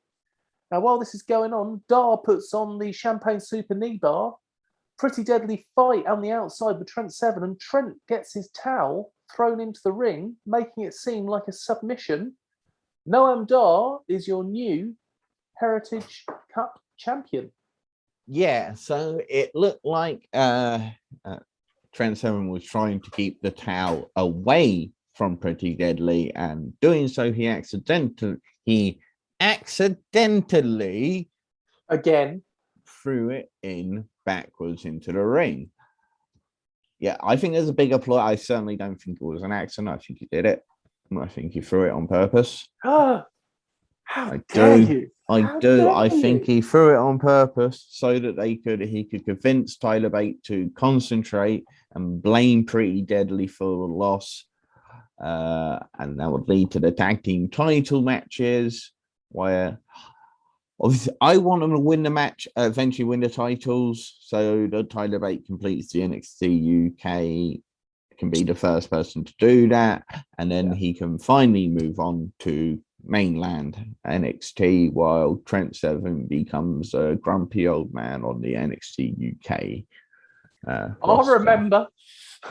Now, while this is going on, Dar puts on the Champagne Super Knee Bar. Pretty Deadly fight on the outside with Trent Seven, and Trent gets his towel thrown into the ring, making it seem like a submission. Noam Dar is your new Heritage Cup champion. Yeah, so it looked like Trent Seven was trying to keep the towel away from Pretty Deadly, and doing so, he accidentally again threw it in backwards into the ring. Yeah, I think there's a bigger plot. I certainly don't think it was an accident. I think he did it. I think he threw it on purpose. How dare you? I think he threw it on purpose so that he could convince Tyler Bate to concentrate and blame Pretty Deadly for the loss. And that would lead to the tag team title matches, where obviously I want them to win the match, eventually win the titles, so that Tyler Bate completes the NXT UK, can be the first person to do that, and then he can finally move on to mainland NXT while Trent Seven becomes a grumpy old man on the NXT UK. I'll remember.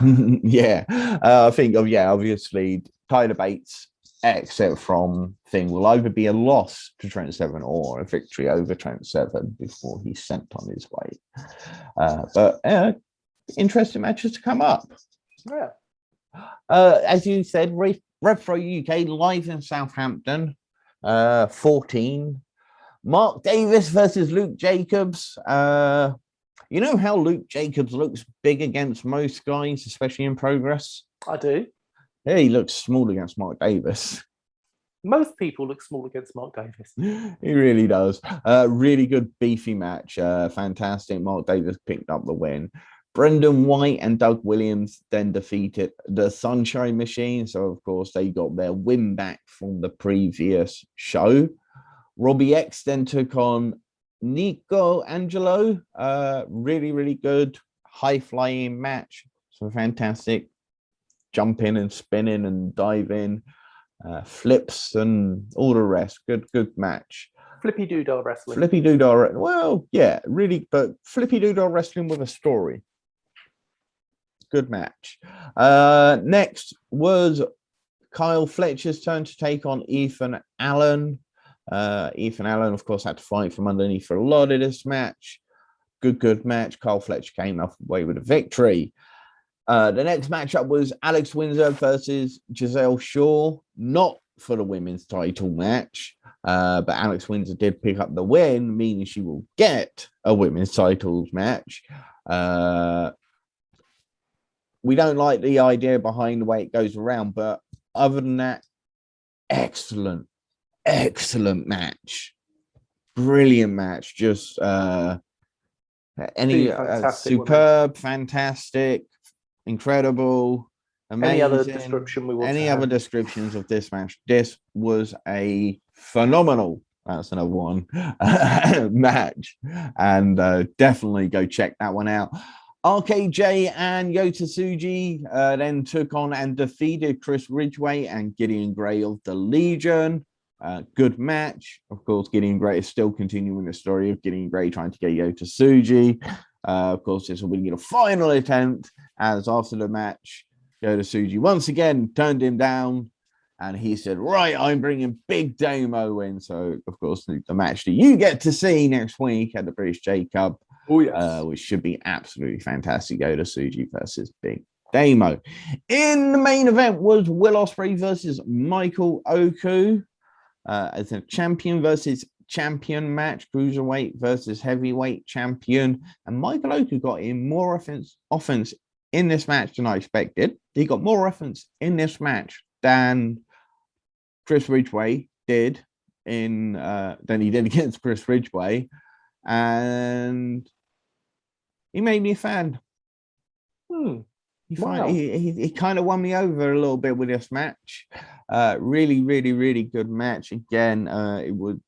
Yeah, I think obviously Tyler Bates' exit from thing will either be a loss to Trent Seven or a victory over Trent Seven before he's sent on his way. But interesting matches to come up. Yeah. As you said, Rev Pro UK live in Southampton, 14. Mark Davis versus Luke Jacobs. You know how Luke Jacobs looks big against most guys, especially in Progress? I do. Yeah, he looks small against Mark Davis. Most people look small against Mark Davis. He really does. Really good, beefy match. Fantastic. Mark Davis picked up the win. Brendan White and Doug Williams then defeated the Sunshine Machine. So, of course, they got their win back from the previous show. Robbie X then took on Nico Angelo. Really, really good, high-flying match. So fantastic. Jumping and spinning and diving. Flips and all the rest. Good match. Flippy Doodah Wrestling. Flippy Doodah. Well, yeah, really, but Flippy Doodah Wrestling with a story. Good match. Next was Kyle Fletcher's turn to take on Ethan Allen. Ethan Allen, of course, had to fight from underneath for a lot of this match. Good match. Kyle Fletcher came off away with a victory. The next matchup was Alex Windsor versus Giselle Shaw, not for the women's title match, but Alex Windsor did pick up the win, meaning she will get a women's titles match. We don't like the idea behind the way it goes around, but other than that, excellent match. Brilliant match. Just superb, fantastic, incredible, amazing. Any other description we want? Any other descriptions of this match? This was a phenomenal. That's another one match, and definitely go check that one out. RKJ and Yota Tsuji then took on and defeated Chris Ridgeway and Gideon Gray of the Legion. Good match. Of course, Gideon Gray is still continuing the story of Gideon Gray trying to get Yota Tsuji. Of course, this will be a final attempt, as after the match, Yota Tsuji once again turned him down, and he said, right, I'm bringing Big Damo in. So, of course, the match that you get to see next week at the British J-Cup, which should be absolutely fantastic. Yota Tsuji versus Big Damo. In the main event was Will Osprey versus Michael Oku. As a champion versus champion match, cruiserweight versus heavyweight champion, and Michael Oku got in more offense in this match than I expected. He got more offense in this match than Chris Ridgeway did than he did against Chris Ridgeway, and he made me a fan. He kind of won me over a little bit with this match. Really good match. Again,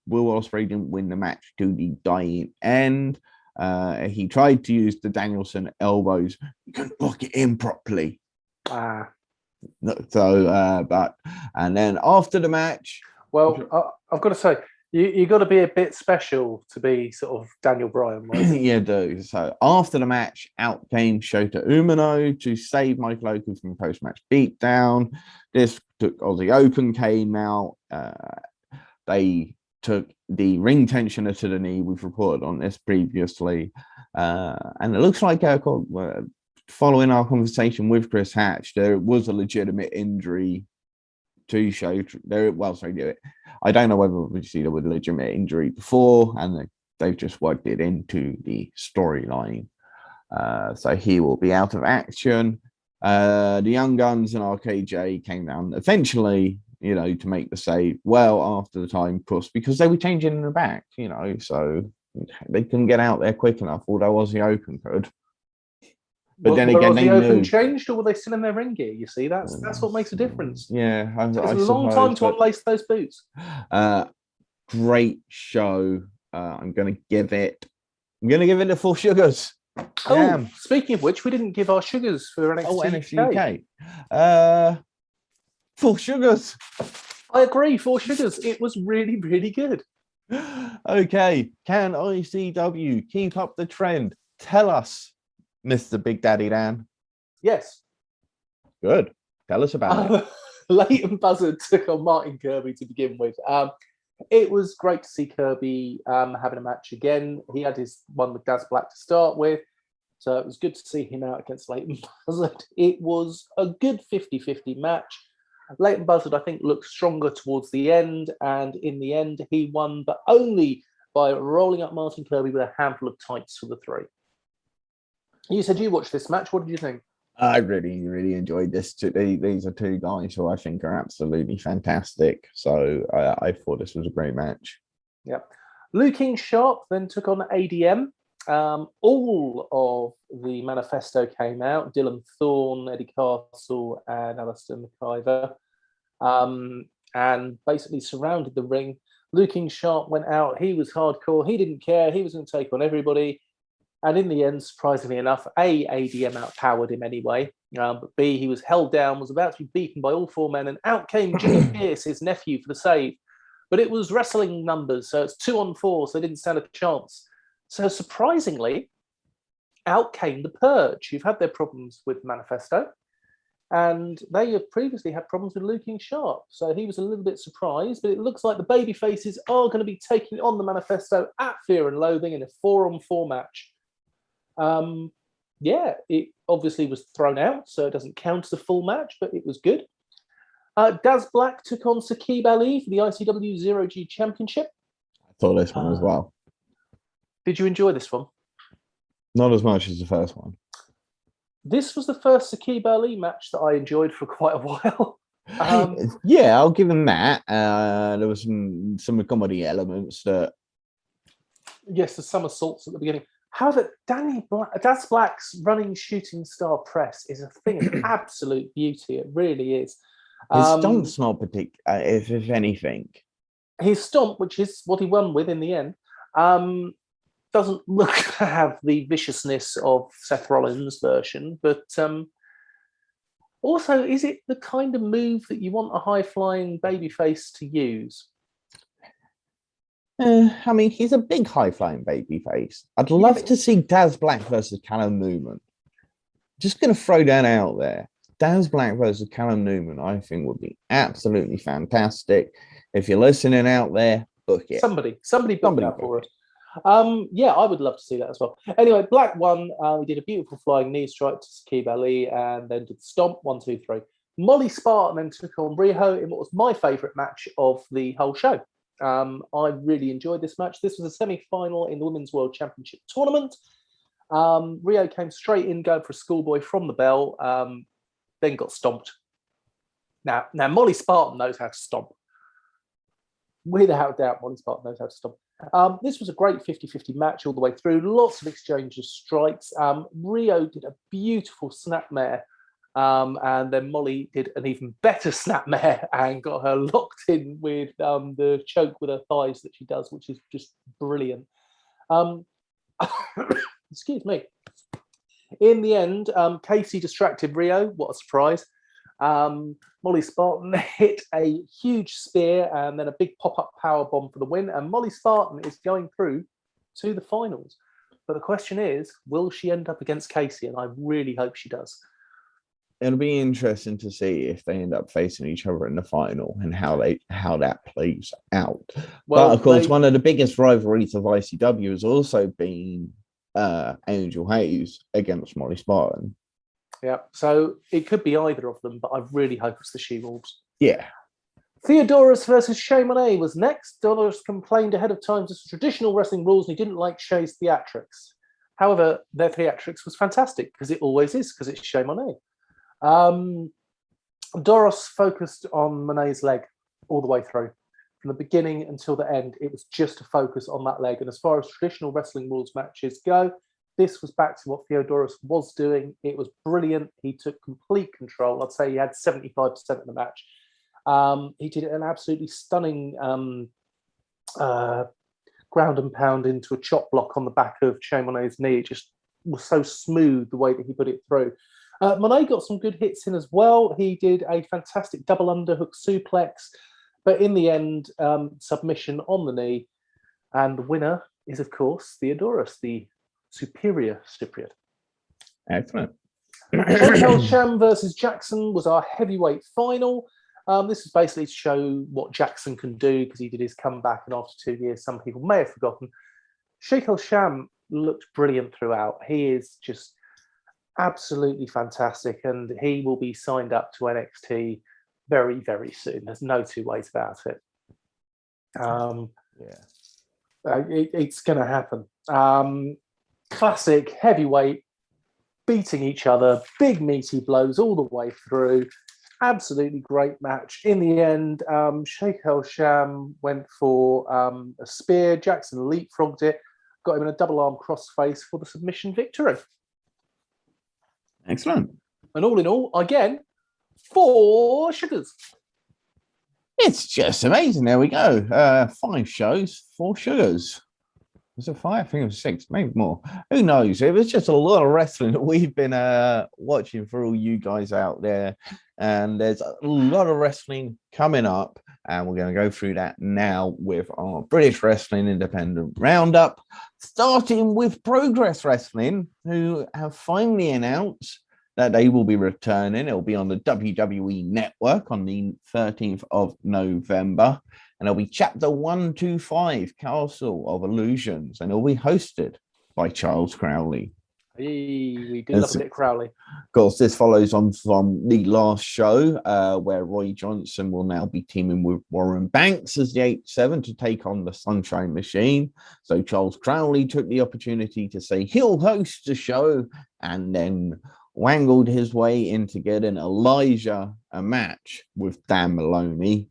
Will Osprey didn't win the match to the dying end. He tried to use the Danielson elbows. You couldn't lock it in properly. But then after the match, well, I've got to say, you got to be a bit special to be sort of Daniel Bryan, right? Yeah, do. So after the match, out came Shota Umino to save Michael Oku from post-match beatdown. This took Aussie Open came out. They took the ring tensioner to the knee. We've reported on this previously, and it looks like following our conversation with Chris Hatch, there was a legitimate injury to show there. Well, sorry, I don't know whether obviously there was a legitimate injury before, and they've just worked it into the storyline. So he will be out of action. The Young Guns and RKJ came down eventually, to make the save well after the time pushed because they were changing in the back, so they couldn't get out there quick enough, although Aussie Open could. But then again, they Open changed, or were they still in their ring gear? You see, that's what makes a difference. Yeah, it's a long time to unlace those boots. Great show. I'm going to give it the 4 sugars. Speaking of which, we didn't give our sugars for NXT UK. 4 sugars. I agree, 4 sugars. It was really, really good. Okay, can ICW keep up the trend? Tell us, Mr. Big Daddy Dan. Yes. Good. Tell us about it. Leighton Buzzard took on Martin Kirby to begin with. It was great to see Kirby having a match again. He had his one with Daz Black to start with, so it was good to see him out against Leighton Buzzard. It was a good 50-50 match. Leighton Buzzard, I think, looked stronger towards the end, and in the end, he won, but only by rolling up Martin Kirby with a handful of tights for the 3. You said you watched this match. What did you think? I really enjoyed this. These are 2 guys who I think are absolutely fantastic. So I thought this was a great match. Yeah. Lou King Sharp then took on ADM. All of the manifesto came out. Dylan Thorne, Eddie Castle, and Alistair McIver. And basically surrounded the ring. Lou King Sharp went out. He was hardcore. He didn't care. He was going to take on everybody. And in the end, surprisingly enough, ADM outpowered him anyway. But B, he was held down, was about to be beaten by all 4 men, and out came Jimmy Pierce, his nephew, for the save. But it was wrestling numbers, so it's 2 on 4, so they didn't stand a chance. So surprisingly, out came the Purge, who've had their problems with Manifesto, and they have previously had problems with Lou King Sharp. So he was a little bit surprised, but it looks like the baby faces are going to be taking on the Manifesto at Fear and Loathing in a 4-on-4 match. yeah, it obviously was thrown out, so it doesn't count as a full match, but it was good. Daz Black took on Saqib Ali for the ICW Zero G Championship. I saw this one as well. Did you enjoy this one? Not as much as the first one. This was the first Saqib Ali match that I enjoyed for quite a while. Yeah, I'll give him that. There was some comedy elements that. Yes, the somersaults at the beginning. However, Daz Black's running shooting star press is a thing of absolute beauty. It really is. His stomp's not particular, if anything. His stomp, which is what he won with in the end, doesn't look to have the viciousness of Seth Rollins' version, but also, is it the kind of move that you want a high-flying babyface to use? I mean, he's a big high-flying babyface. I'd love to see Daz Black versus Callum Newman. Just going to throw that out there. Daz Black versus Callum Newman, I think, would be absolutely fantastic. If you're listening out there, book it. Somebody book that for us. Yeah, I would love to see that as well. Anyway, Black won. He did a beautiful flying knee strike to Saqib Ali and then did the stomp, 1, 2, 3. Molly Spartan then took on Rio in what was my favourite match of the whole show. I really enjoyed this match. This was a semi-final in the Women's World Championship tournament. Rio came straight in, going for a schoolboy from the bell, then got stomped. Now Molly Spartan knows how to stomp. Without doubt, Molly Spartan knows how to stomp. This was a great 50-50 match all the way through. Lots of exchange of strikes. Rio did a beautiful snapmare, and then Molly did an even better snapmare and got her locked in with the choke with her thighs that she does, which is just brilliant. Excuse me. In the end, Casey distracted Rio. What a surprise. Molly Spartan hit a huge spear and then a big pop-up power bomb for the win. And Molly Spartan is going through to the finals. But the question is, will she end up against Casey? And I really hope she does. It'll be interesting to see if they end up facing each other in the final and how that plays out. Well, but of course, one of the biggest rivalries of ICW has also been Angel Hayes against Molly Spartan. Yeah, so it could be either of them, but I really hope it's the She-Wolves. Yeah. Theodorus versus Shay Monet was next. Theodorus complained ahead of time to traditional wrestling rules and he didn't like Shay's theatrics. However, their theatrics was fantastic because it always is, because it's Shay Monet. Doros focused on Monet's leg all the way through. From the beginning until the end, it was just a focus on that leg. And as far as traditional wrestling rules matches go, this was back to what Theodorus was doing. It was brilliant. He took complete control. I'd say he had 75% of the match. He did an absolutely stunning ground and pound into a chop block on the back of Shay Monet's knee. It just was so smooth the way that he put it through. Monet got some good hits in as well. He did a fantastic double underhook suplex. But in the end, submission on the knee. And the winner is, of course, Theodorus, the superior Cypriot. Excellent. Chantal Sham versus Jackson was our heavyweight final. This is basically to show what Jackson can do because he did his comeback, and after 2 years, some people may have forgotten. Sheikh El Sham looked brilliant throughout. He is just absolutely fantastic, and he will be signed up to NXT very, very soon. There's no two ways about it. It's going to happen. Classic heavyweight beating each other, big meaty blows all the way through. Absolutely great match. In the end, Sheikh El Sham went for a spear. Jackson leapfrogged it, got him in a double arm crossface for the submission victory. Excellent. And all in all, again, 4 sugars. It's just amazing. There we go. 5 shows, 4 sugars. Was it 5? I think it was 6, maybe more. Who knows? It was just a lot of wrestling that we've been watching for all you guys out there. And there's a lot of wrestling coming up. And we're going to go through that now with our British Wrestling Independent Roundup, starting with Progress Wrestling, who have finally announced that they will be returning. It'll be on the WWE Network on the 13th of November. And it'll be Chapter 125, Castle of Illusions. And it'll be hosted by Charles Crowley. Hey, we do love a bit of Crowley. Of course, this follows on from the last show where Roy Johnson will now be teaming with Warren Banks as the 8-7 to take on the Sunshine Machine. So Charles Crowley took the opportunity to say he'll host the show and then wangled his way into getting Elijah a match with Dan Maloney.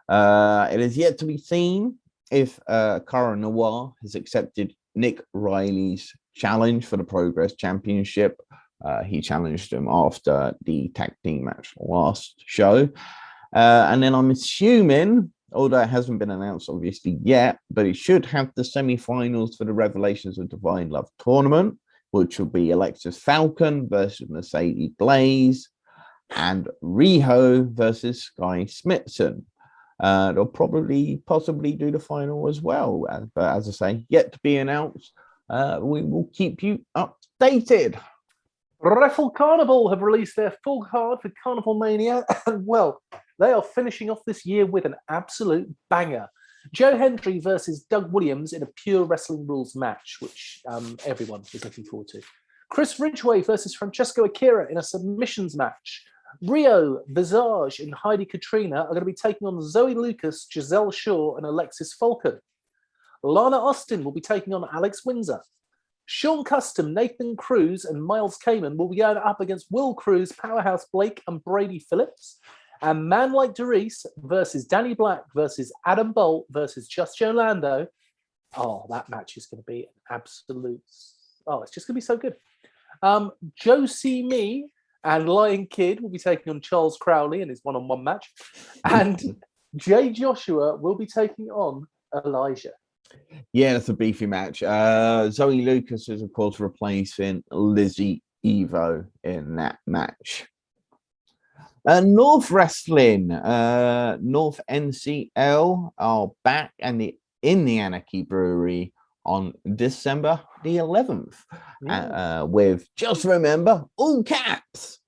It is yet to be seen if Cara Noir has accepted Nick Riley's challenge for the Progress Championship. He challenged him after the tag team match last show. And then I'm assuming, although it hasn't been announced obviously yet, but it should have the semi-finals for the Revelations of Divine Love tournament, which will be Alexis Falcon versus Mercedes Blaze and Riho versus Sky Smithson. They'll possibly do the final as well. But as I say, yet to be announced. We will keep you updated. Wrestle Carnival have released their full card for Carnival Mania, and well, they are finishing off this year with an absolute banger. Joe Hendry versus Doug Williams in a pure wrestling rules match, which everyone is looking forward to. Chris Ridgeway versus Francesco Akira in a submissions match. Rio, Visage, and Heidi Katrina are going to be taking on Zoe Lucas, Giselle Shaw, and Alexis Falcon. Lana Austin will be taking on Alex Windsor. Sean Custom, Nathan Cruz, and Miles Kamen will be going up against Will Cruz, Powerhouse Blake, and Brady Phillips. And Man Like Doris versus Danny Black versus Adam Bolt versus Just Joe Lando. Oh, that match is going to be an absolute... Oh, it's just going to be so good. Josie Me and Lion Kid will be taking on Charles Crowley in his one-on-one match. And Jay Joshua will be taking on Elijah. Yeah, that's a beefy match. Zoe Lucas is, of course, replacing Lizzie Evo in that match. North Wrestling, North NCL are back and in the Anarchy Brewery on December the 11th with, just remember, all caps,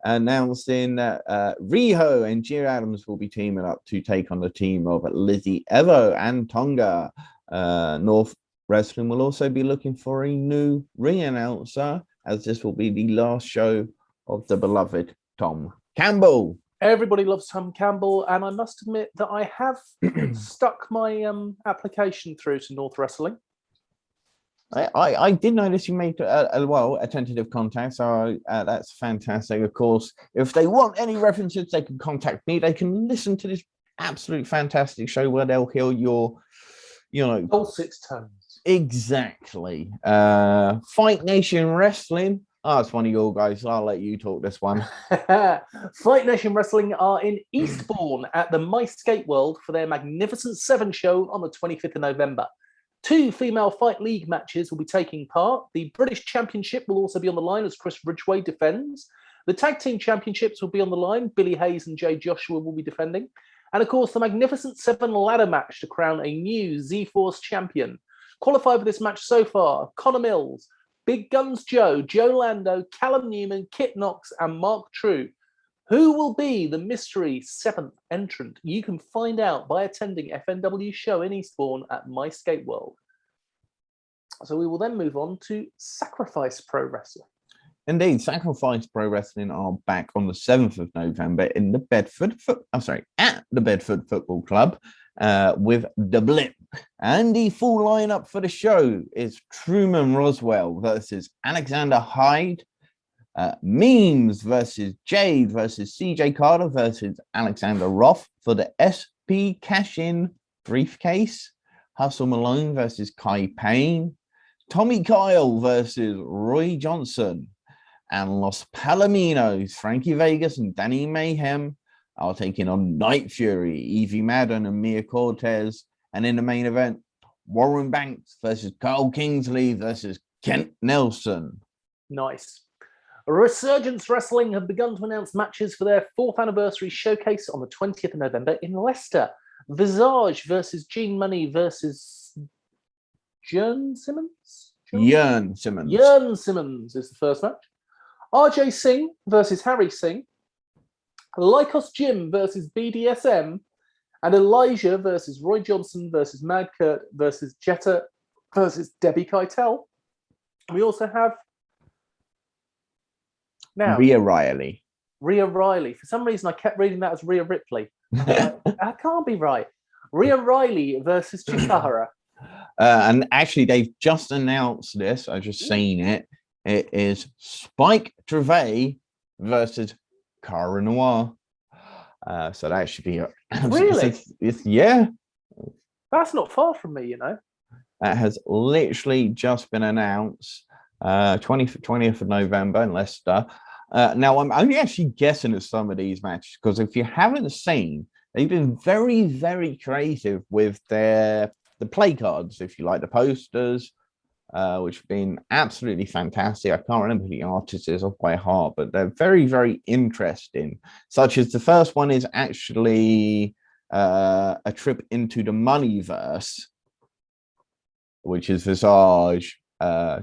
announcing that Riho and Gia Adams will be teaming up to take on the team of Lizzie Evo and Tonga. North Wrestling will also be looking for a new ring announcer, as this will be the last show of the beloved Tom Campbell. Everybody loves Tom Campbell, and I must admit that I have stuck my application through to North Wrestling. I did notice you made a tentative contact, so that's fantastic. Of course, if they want any references, they can contact me. They can listen to this absolute fantastic show where they'll hear your, dulcet tones. Exactly. Fight Nation Wrestling. Oh, it's one of your guys. I'll let you talk this one. Fight Nation Wrestling are in Eastbourne at the My Skate World for their Magnificent 7 show on the 25th of November. 2 female Fight League matches will be taking part. The British Championship will also be on the line as Chris Ridgeway defends. The Tag Team Championships will be on the line. Billy Hayes and Jay Joshua will be defending. And of course, the Magnificent 7 ladder match to crown a new Z-Force champion. Qualified for this match so far, Connor Mills, Big Guns Joe, Joe Lando, Callum Newman, Kit Knox, and Mark True. Who will be the mystery 7th entrant? You can find out by attending FNW's show in Eastbourne at My Skate World. So we will then move on to Sacrifice Pro Wrestling. Indeed, Sacrifice Pro Wrestling are back on the 7th of November in the at the Bedford Football Club with the Blip. And the full lineup for the show is Truman Roswell versus Alexander Hyde, Memes versus Jade versus CJ Carter versus Alexander Roth for the SP Cash-In briefcase, Hustle Malone versus Kai Payne, Tommy Kyle versus Roy Johnson, and Los Palominos, Frankie Vegas and Danny Mayhem are taking on Night Fury, Evie Madden and Mia Cortez. And in the main event, Warren Banks versus Carl Kingsley versus Kent Nelson. Nice. Resurgence Wrestling have begun to announce matches for their 4th anniversary showcase on the 20th of November in Leicester. Visage versus Gene Money versus Jern Simmons? Jern Simmons. Jern Simmons is the first match. RJ Singh versus Harry Singh. Lycos Jim versus BDSM. And Elijah versus Roy Johnson versus Mad Kurt versus Jetta versus Debbie Keitel. We also have Now, Rhea Ripley. Rhea Ripley. For some reason, I kept reading that as Rhea Ripley. Like, that can't be right. Rhea Ripley versus Chikara. And actually, they've just announced this. I've just seen it. It is Spike Trevay versus Cara Noir. So that should be Really? Yeah. That's not far from me, you know. That has literally just been announced. 20th of November in Leicester. Now, I'm only actually guessing at some of these matches because if you haven't seen, they've been very, very creative with the play cards, if you like, the posters, which have been absolutely fantastic. I can't remember who the artist is off by heart, but they're very, very interesting. Such as the first one is actually a trip into the Moneyverse, which is Visage,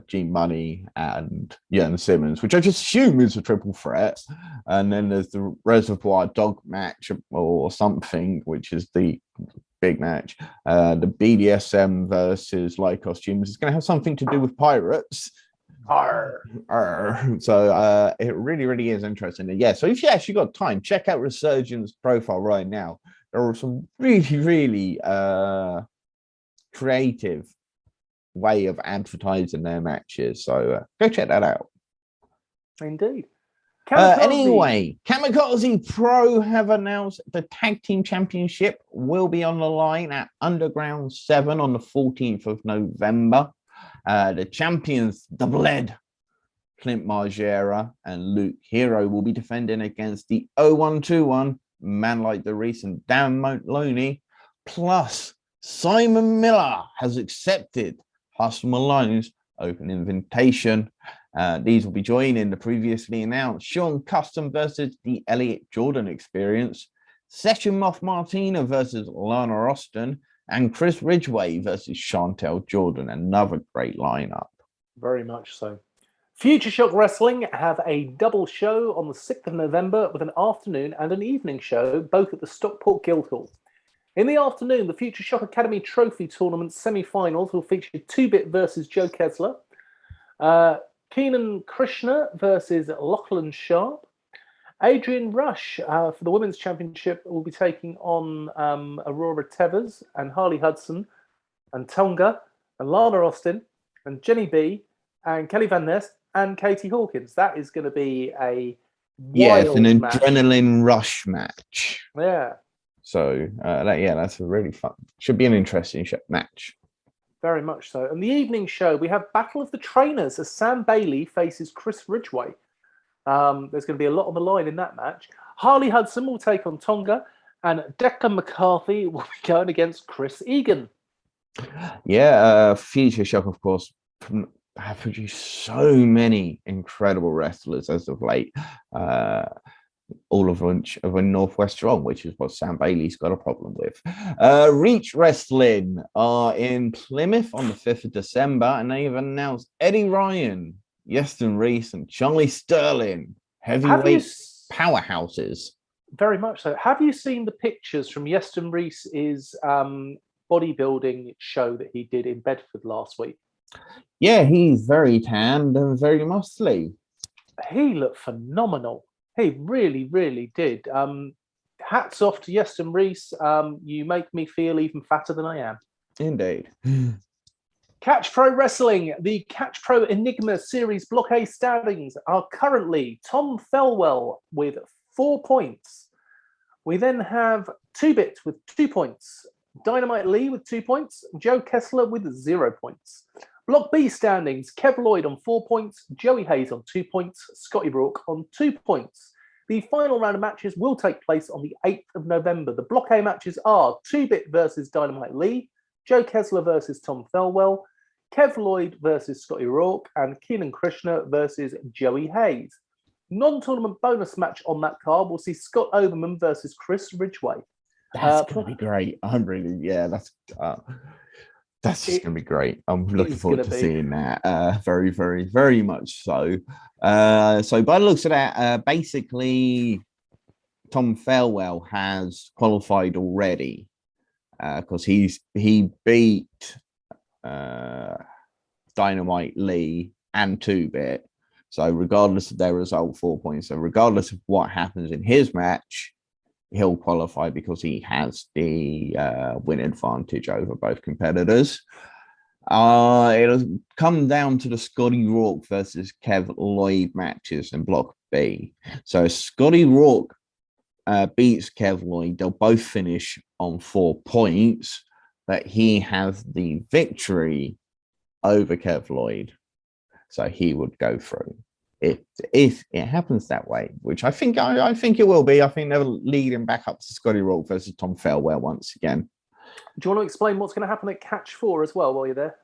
Gene Money, and Jan Simmons, which I just assume is a triple threat. And then there's the Reservoir Dog match or something, which is the big match. The BDSM versus light costumes is going to have something to do with pirates. So it really, really is interesting. And yeah, so if you actually got time, check out Resurgence profile right now. There are some really, really creative way of advertising their matches, so go check that out. Indeed. Anyway, Kamikaze Pro have announced the tag team championship will be on the line at Underground 7 on the 14th of November. The champions, the Bled, Clint Margera and Luke Hero, will be defending against the 0121 Man Like the Recent Dan Maloney. Plus, Simon Miller has accepted Hustle Malone's open invitation. These will be joining the previously announced Sean Custom versus the Elliot Jordan Experience, Session Moth Martina versus Lana Austin, and Chris Ridgeway versus Chantel Jordan. Another great lineup. Very much so. Future Shock Wrestling have a double show on the 6th of November with an afternoon and an evening show, both at the Stockport Guildhall. In the afternoon, the Future Shock Academy Trophy Tournament semi-finals will feature 2-Bit versus Joe Kessler, Keenan Krishna versus Lachlan Sharp, Adrian Rush for the Women's Championship will be taking on Aurora Tevers and Harley Hudson and Tonga and Lana Austin and Jenny B and Kelly Van Ness and Katie Hawkins. That is going to be a it's an match. adrenaline rush match. Yeah. So, that's a really fun. Should be an interesting match. Very much so. And the evening show, we have Battle of the Trainers as Sam Bailey faces Chris Ridgeway. There's going to be a lot on the line in that match. Harley Hudson will take on Tonga, and Declan McCarthy will be going against Chris Egan. Yeah, Future Shock, of course, have produced so many incredible wrestlers as of late. All of which are in Northwest Strong, which is what Sam Bailey's got a problem with. Reach Wrestling are in Plymouth on the 5th of December, and they've announced Eddie Ryan, Yeston Reese, and Charlie Sterling, heavyweight powerhouses. Very much so. Have you seen the pictures from Yeston Reese's bodybuilding show that he did in Bedford last week? Yeah, he's very tanned and very muscly. He looked phenomenal. He really, really did. Hats off to Yeston Reese. You make me feel even fatter than I am. Indeed. Catch Pro Wrestling. The Catch Pro Enigma Series Block A standings are currently Tom Thelwell with 4 points. We then have 2-Bit with 2 points, Dynamite Lee with 2 points, Joe Kessler with 0 points. Block B standings, Kev Lloyd on 4 points, Joey Hayes on 2 points, Scotty Rourke on 2 points. The final round of matches will take place on the 8th of November. The Block A matches are 2-Bit versus Dynamite Lee, Joe Kessler versus Tom Thelwell, Kev Lloyd versus Scotty Rourke, and Keenan Krishna versus Joey Hayes. Non-tournament bonus match on that card will see Scott Overman versus Chris Ridgeway. That's going to be great. That's just going to be great. I'm looking forward to seeing that. Very, very, very much so. So by the looks of that, basically, Tom Thelwell has qualified already because he beat Dynamite Lee and 2-Bit. So regardless of their result, 4 points. So regardless of what happens in his match, he'll qualify because he has the win advantage over both competitors. It'll come down to the Scotty Rourke versus Kev Lloyd matches in Block B. So Scotty Rourke beats Kev Lloyd. They'll both finish on 4 points, but he has the victory over Kev Lloyd. So he would go through if it happens that way, which I think it will be. I think they'll lead him back up to Scotty Rourke versus Tom Fairwell once again. Do you want to explain what's going to happen at Catch 4 as well while you're there?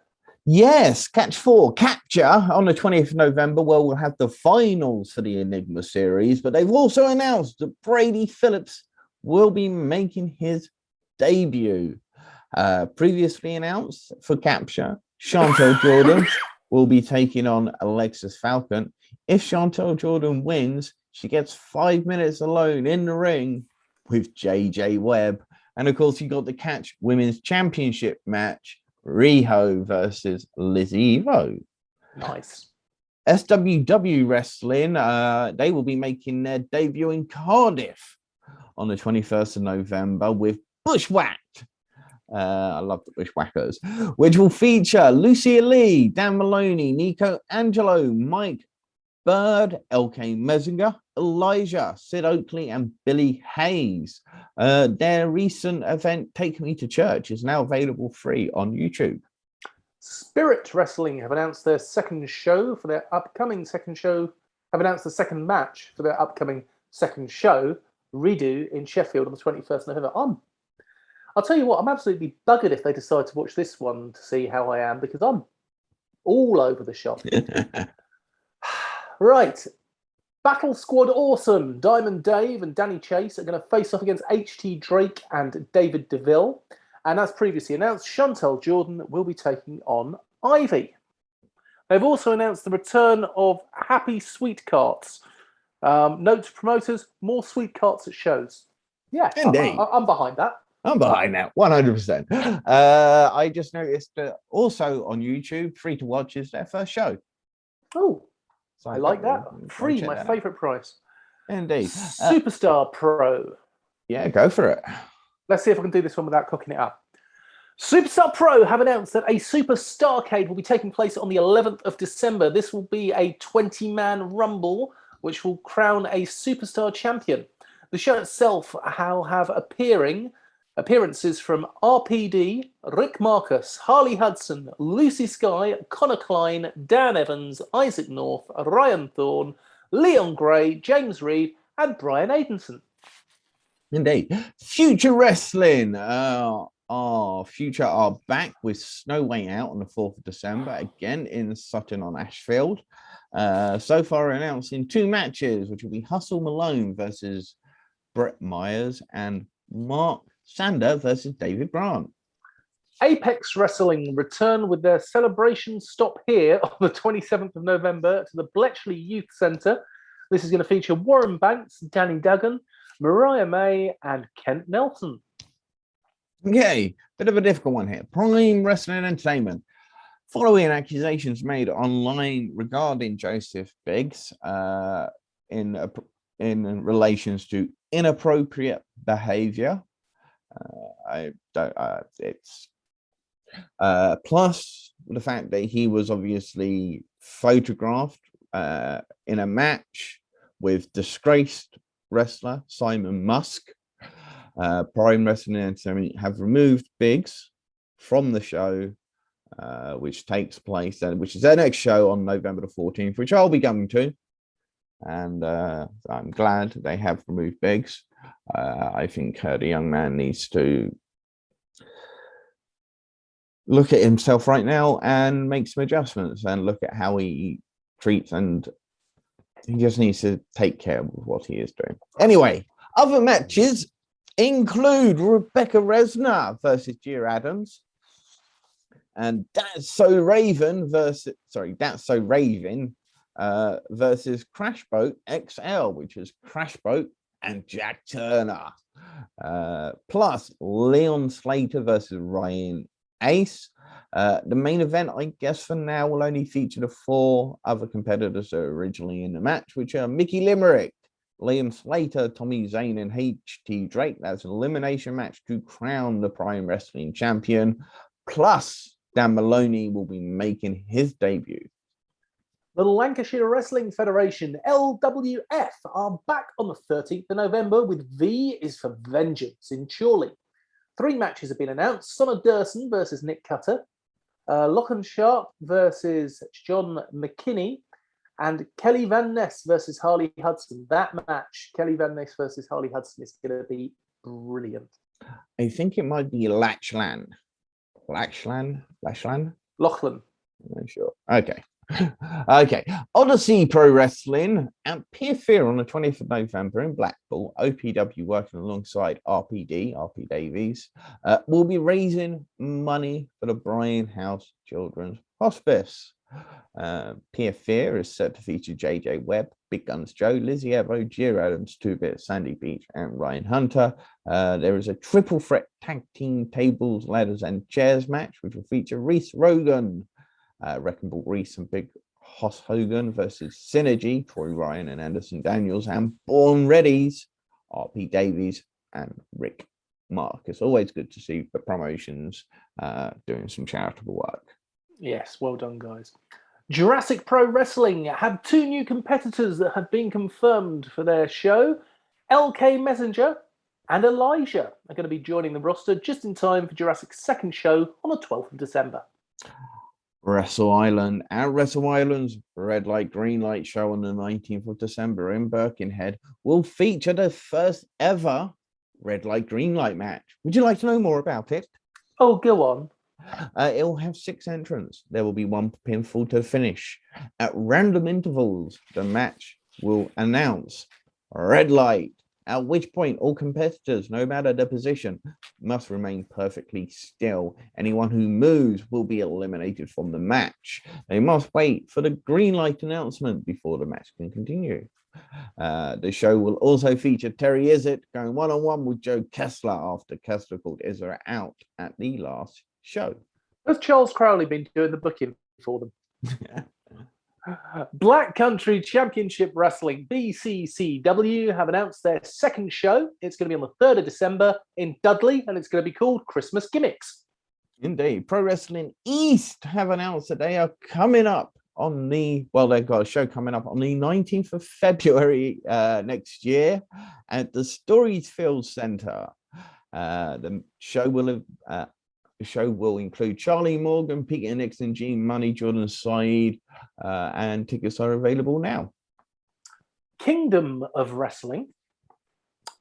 Yes, Catch 4 Capture on the 20th of November. Well, we'll have the finals for the Enigma series, but they've also announced that Brady Phillips will be making his debut. Previously announced for Capture, Chantel Jordan will be taking on Alexis Falcon. If Chantel Jordan wins, she gets 5 minutes alone in the ring with JJ Webb. And of course, you got the Catch Women's Championship match, Riho versus Lizzie Evo. Nice. SWW Wrestling, they will be making their debut in Cardiff on the 21st of November with Bushwhacked. I love the Bushwhackers, which will feature Lucia Lee, Dan Maloney, Nico Angelo, Mike Bird, LK Messinger, Elijah, Sid Oakley, and Billy Hayes. Their recent event, Take Me to Church, is now available free on YouTube. Spirit Wrestling have announced their second show for their upcoming second show, have announced the second match for their upcoming second show, Redo in Sheffield on the 21st of November. I'll tell you what, I'm absolutely buggered if they decide to watch this one to see how I am, because I'm all over the shop. Right. Battle Squad Awesome. Diamond Dave and Danny Chase are going to face off against HT Drake and David DeVille. And as previously announced, Chantel Jordan will be taking on Ivy. They've also announced the return of Happy Sweet Carts. Note to promoters, more sweet carts at shows. Yeah, Indeed. I'm behind that. I'm behind that, 100%. I just noticed that also on YouTube, free to watch is their first show. Oh, So I like that. Free, my favourite price. Indeed. Superstar Pro. Yeah, go for it. Let's see if I can do this one without cooking it up. Superstar Pro have announced that a Super Starcade will be taking place on the 11th of December. This will be a 20-man rumble, which will crown a Superstar champion. The show itself will have appearances from RPD, Rick Marcus, Harley Hudson, Lucy Sky, Connor Klein, Dan Evans, Isaac North, Ryan Thorne, Leon Gray, James Reed, and Brian Aidenson. Indeed. Future Wrestling. Future are back with Snow Way Out on the 4th of December, again in Sutton on Ashfield. So far announcing 2 matches, which will be Hustle Malone versus Brett Myers and Mark Sander versus David Grant. Apex Wrestling return with their celebration stop here on the 27th of November to the Bletchley Youth Centre. This is going to feature Warren Banks, Danny Duggan, Mariah May, and Kent Nelson. Okay, bit of a difficult one here. Prime Wrestling Entertainment. Following accusations made online regarding Joseph Biggs in relations to inappropriate behaviour, plus the fact that he was obviously photographed in a match with disgraced wrestler Simon Musk. Prime Wrestling Entertainment have removed Biggs from the show, which takes place, which is their next show on November the 14th, which I'll be going to. And I'm glad they have removed Biggs. I think the young man needs to look at himself right now and make some adjustments and look at how he treats, and he just needs to take care of what he is doing. Anyway, other matches include Rebecca Resner versus Gia Adams, and That's So Raven versus Crash Boat XL, which is Crash Boat and Jack Turner. Plus Leon Slater versus Ryan Ace, The main event, I guess for now, will only feature the 4 other competitors that are originally in the match, which are Mickey Limerick, Liam Slater, Tommy Zayn, and HT Drake. That's an elimination match to crown the Prime Wrestling champion. Plus, Dan Maloney will be making his debut. The Lancashire Wrestling Federation, LWF, are back on the 13th of November with V is for Vengeance in Chorley. 3 matches have been announced. Sonna Durson versus Nick Cutter, Lachlan Sharp versus John McKinney, and Kelly Van Ness versus Harley Hudson. That match, Kelly Van Ness versus Harley Hudson, is going to be brilliant. I think it might be Lachlan. Lachlan? Lachlan. I'm not sure. Okay. Okay. Odyssey Pro Wrestling and Peer Fear on the 20th of November in Blackpool. OPW working alongside RP Davies, will be raising money for the Brian House Children's Hospice. Peer Fear is set to feature JJ Webb, Big Guns Joe, Lizzie Evo, Gio Adams, 2-Bit, Sandy Beach, and Ryan Hunter. There is a triple threat tag team tables, ladders, and chairs match, which will feature Reese Rogan, Wrecking Ball Reese and Big Hoss Hogan versus Synergy, Troy Ryan and Anderson Daniels, and Born Ready's RP Davies and Rick Mark. It's always good to see the promotions doing some charitable work. Yes, well done, guys. Jurassic Pro Wrestling had 2 new competitors that have been confirmed for their show. LK Messenger and Elijah are going to be joining the roster just in time for Jurassic's second show on the 12th of December. Wrestle Island and Wrestle Island's Red Light Green Light show on the 19th of December in Birkenhead will feature the first ever Red Light Green Light match. Would you like to know more about it? Oh, go on. It will have 6 entrants. There will be 1 pinfall to finish. At random intervals, the match will announce red light, at which point all competitors, no matter the position, must remain perfectly still. Anyone who moves will be eliminated from the match. They must wait for the green light announcement before the match can continue. The show will also feature Terry Izzet going one-on-one with Joe Kessler after Kessler called Izzet out at the last show. Has Charles Crowley been doing the booking for them? Black Country Championship Wrestling, BCCW, have announced their second show. It's going to be on the 3rd of December in Dudley, and it's going to be called Christmas Gimmicks. Indeed. Pro Wrestling East have announced that they are coming up on the, well, they've got a show coming up on the 19th of February next year at the Storyfield Centre. The show will include Charlie Morgan, Peter Nixon, Gene Money, Jordan Said, and tickets are available now. Kingdom of Wrestling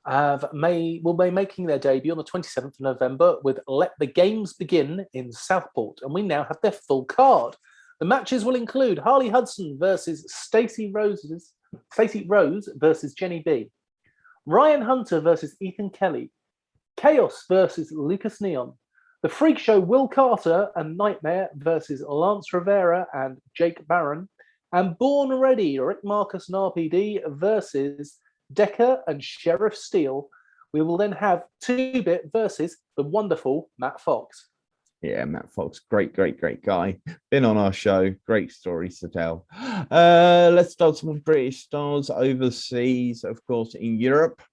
will be making their debut on the 27th of November with Let the Games Begin in Southport, and we now have their full card. The matches will include Harley Hudson versus Stacey Rose versus Jenny B, Ryan Hunter versus Ethan Kelly, Chaos versus Lucas Neon, The Freak Show Will Carter and Nightmare versus Lance Rivera and Jake Barron, and Born Ready, Rick Marcus and RPD versus Decker and Sheriff Steele. We will then have 2-Bit versus the wonderful Matt Fox. Yeah, Matt Fox, great guy. Been on our show, great stories to tell. Let's start some British stars overseas, of course, in Europe.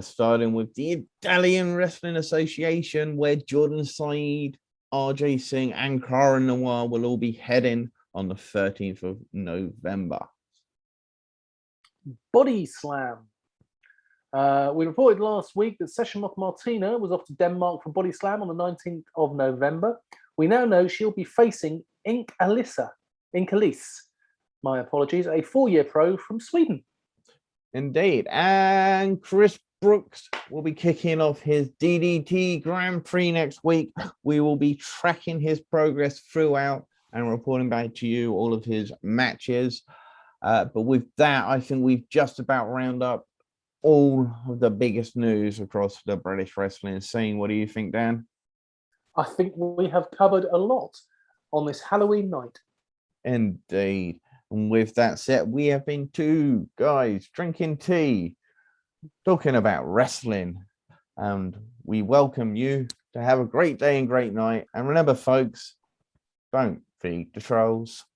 Starting with the Italian Wrestling Association, where Jordan Said, RJ Singh, and Cara Noir will all be heading on the 13th of November. Body Slam. We reported last week that Session Moth Martina was off to Denmark for Body Slam on the 19th of November. We now know she'll be facing Ink Alice, my apologies, a 4-year pro from Sweden. Indeed. And Chris Brooks will be kicking off his DDT Grand Prix next week. We will be tracking his progress throughout and reporting back to you all of his matches. But with that, I think we've just about round up all of the biggest news across the British wrestling scene. What do you think, Dan? I think we have covered a lot on this Halloween night. Indeed. And with that said, we have been 2 guys drinking tea, talking about wrestling. And we welcome you to have a great day and great night. And remember, folks, Don't feed the trolls.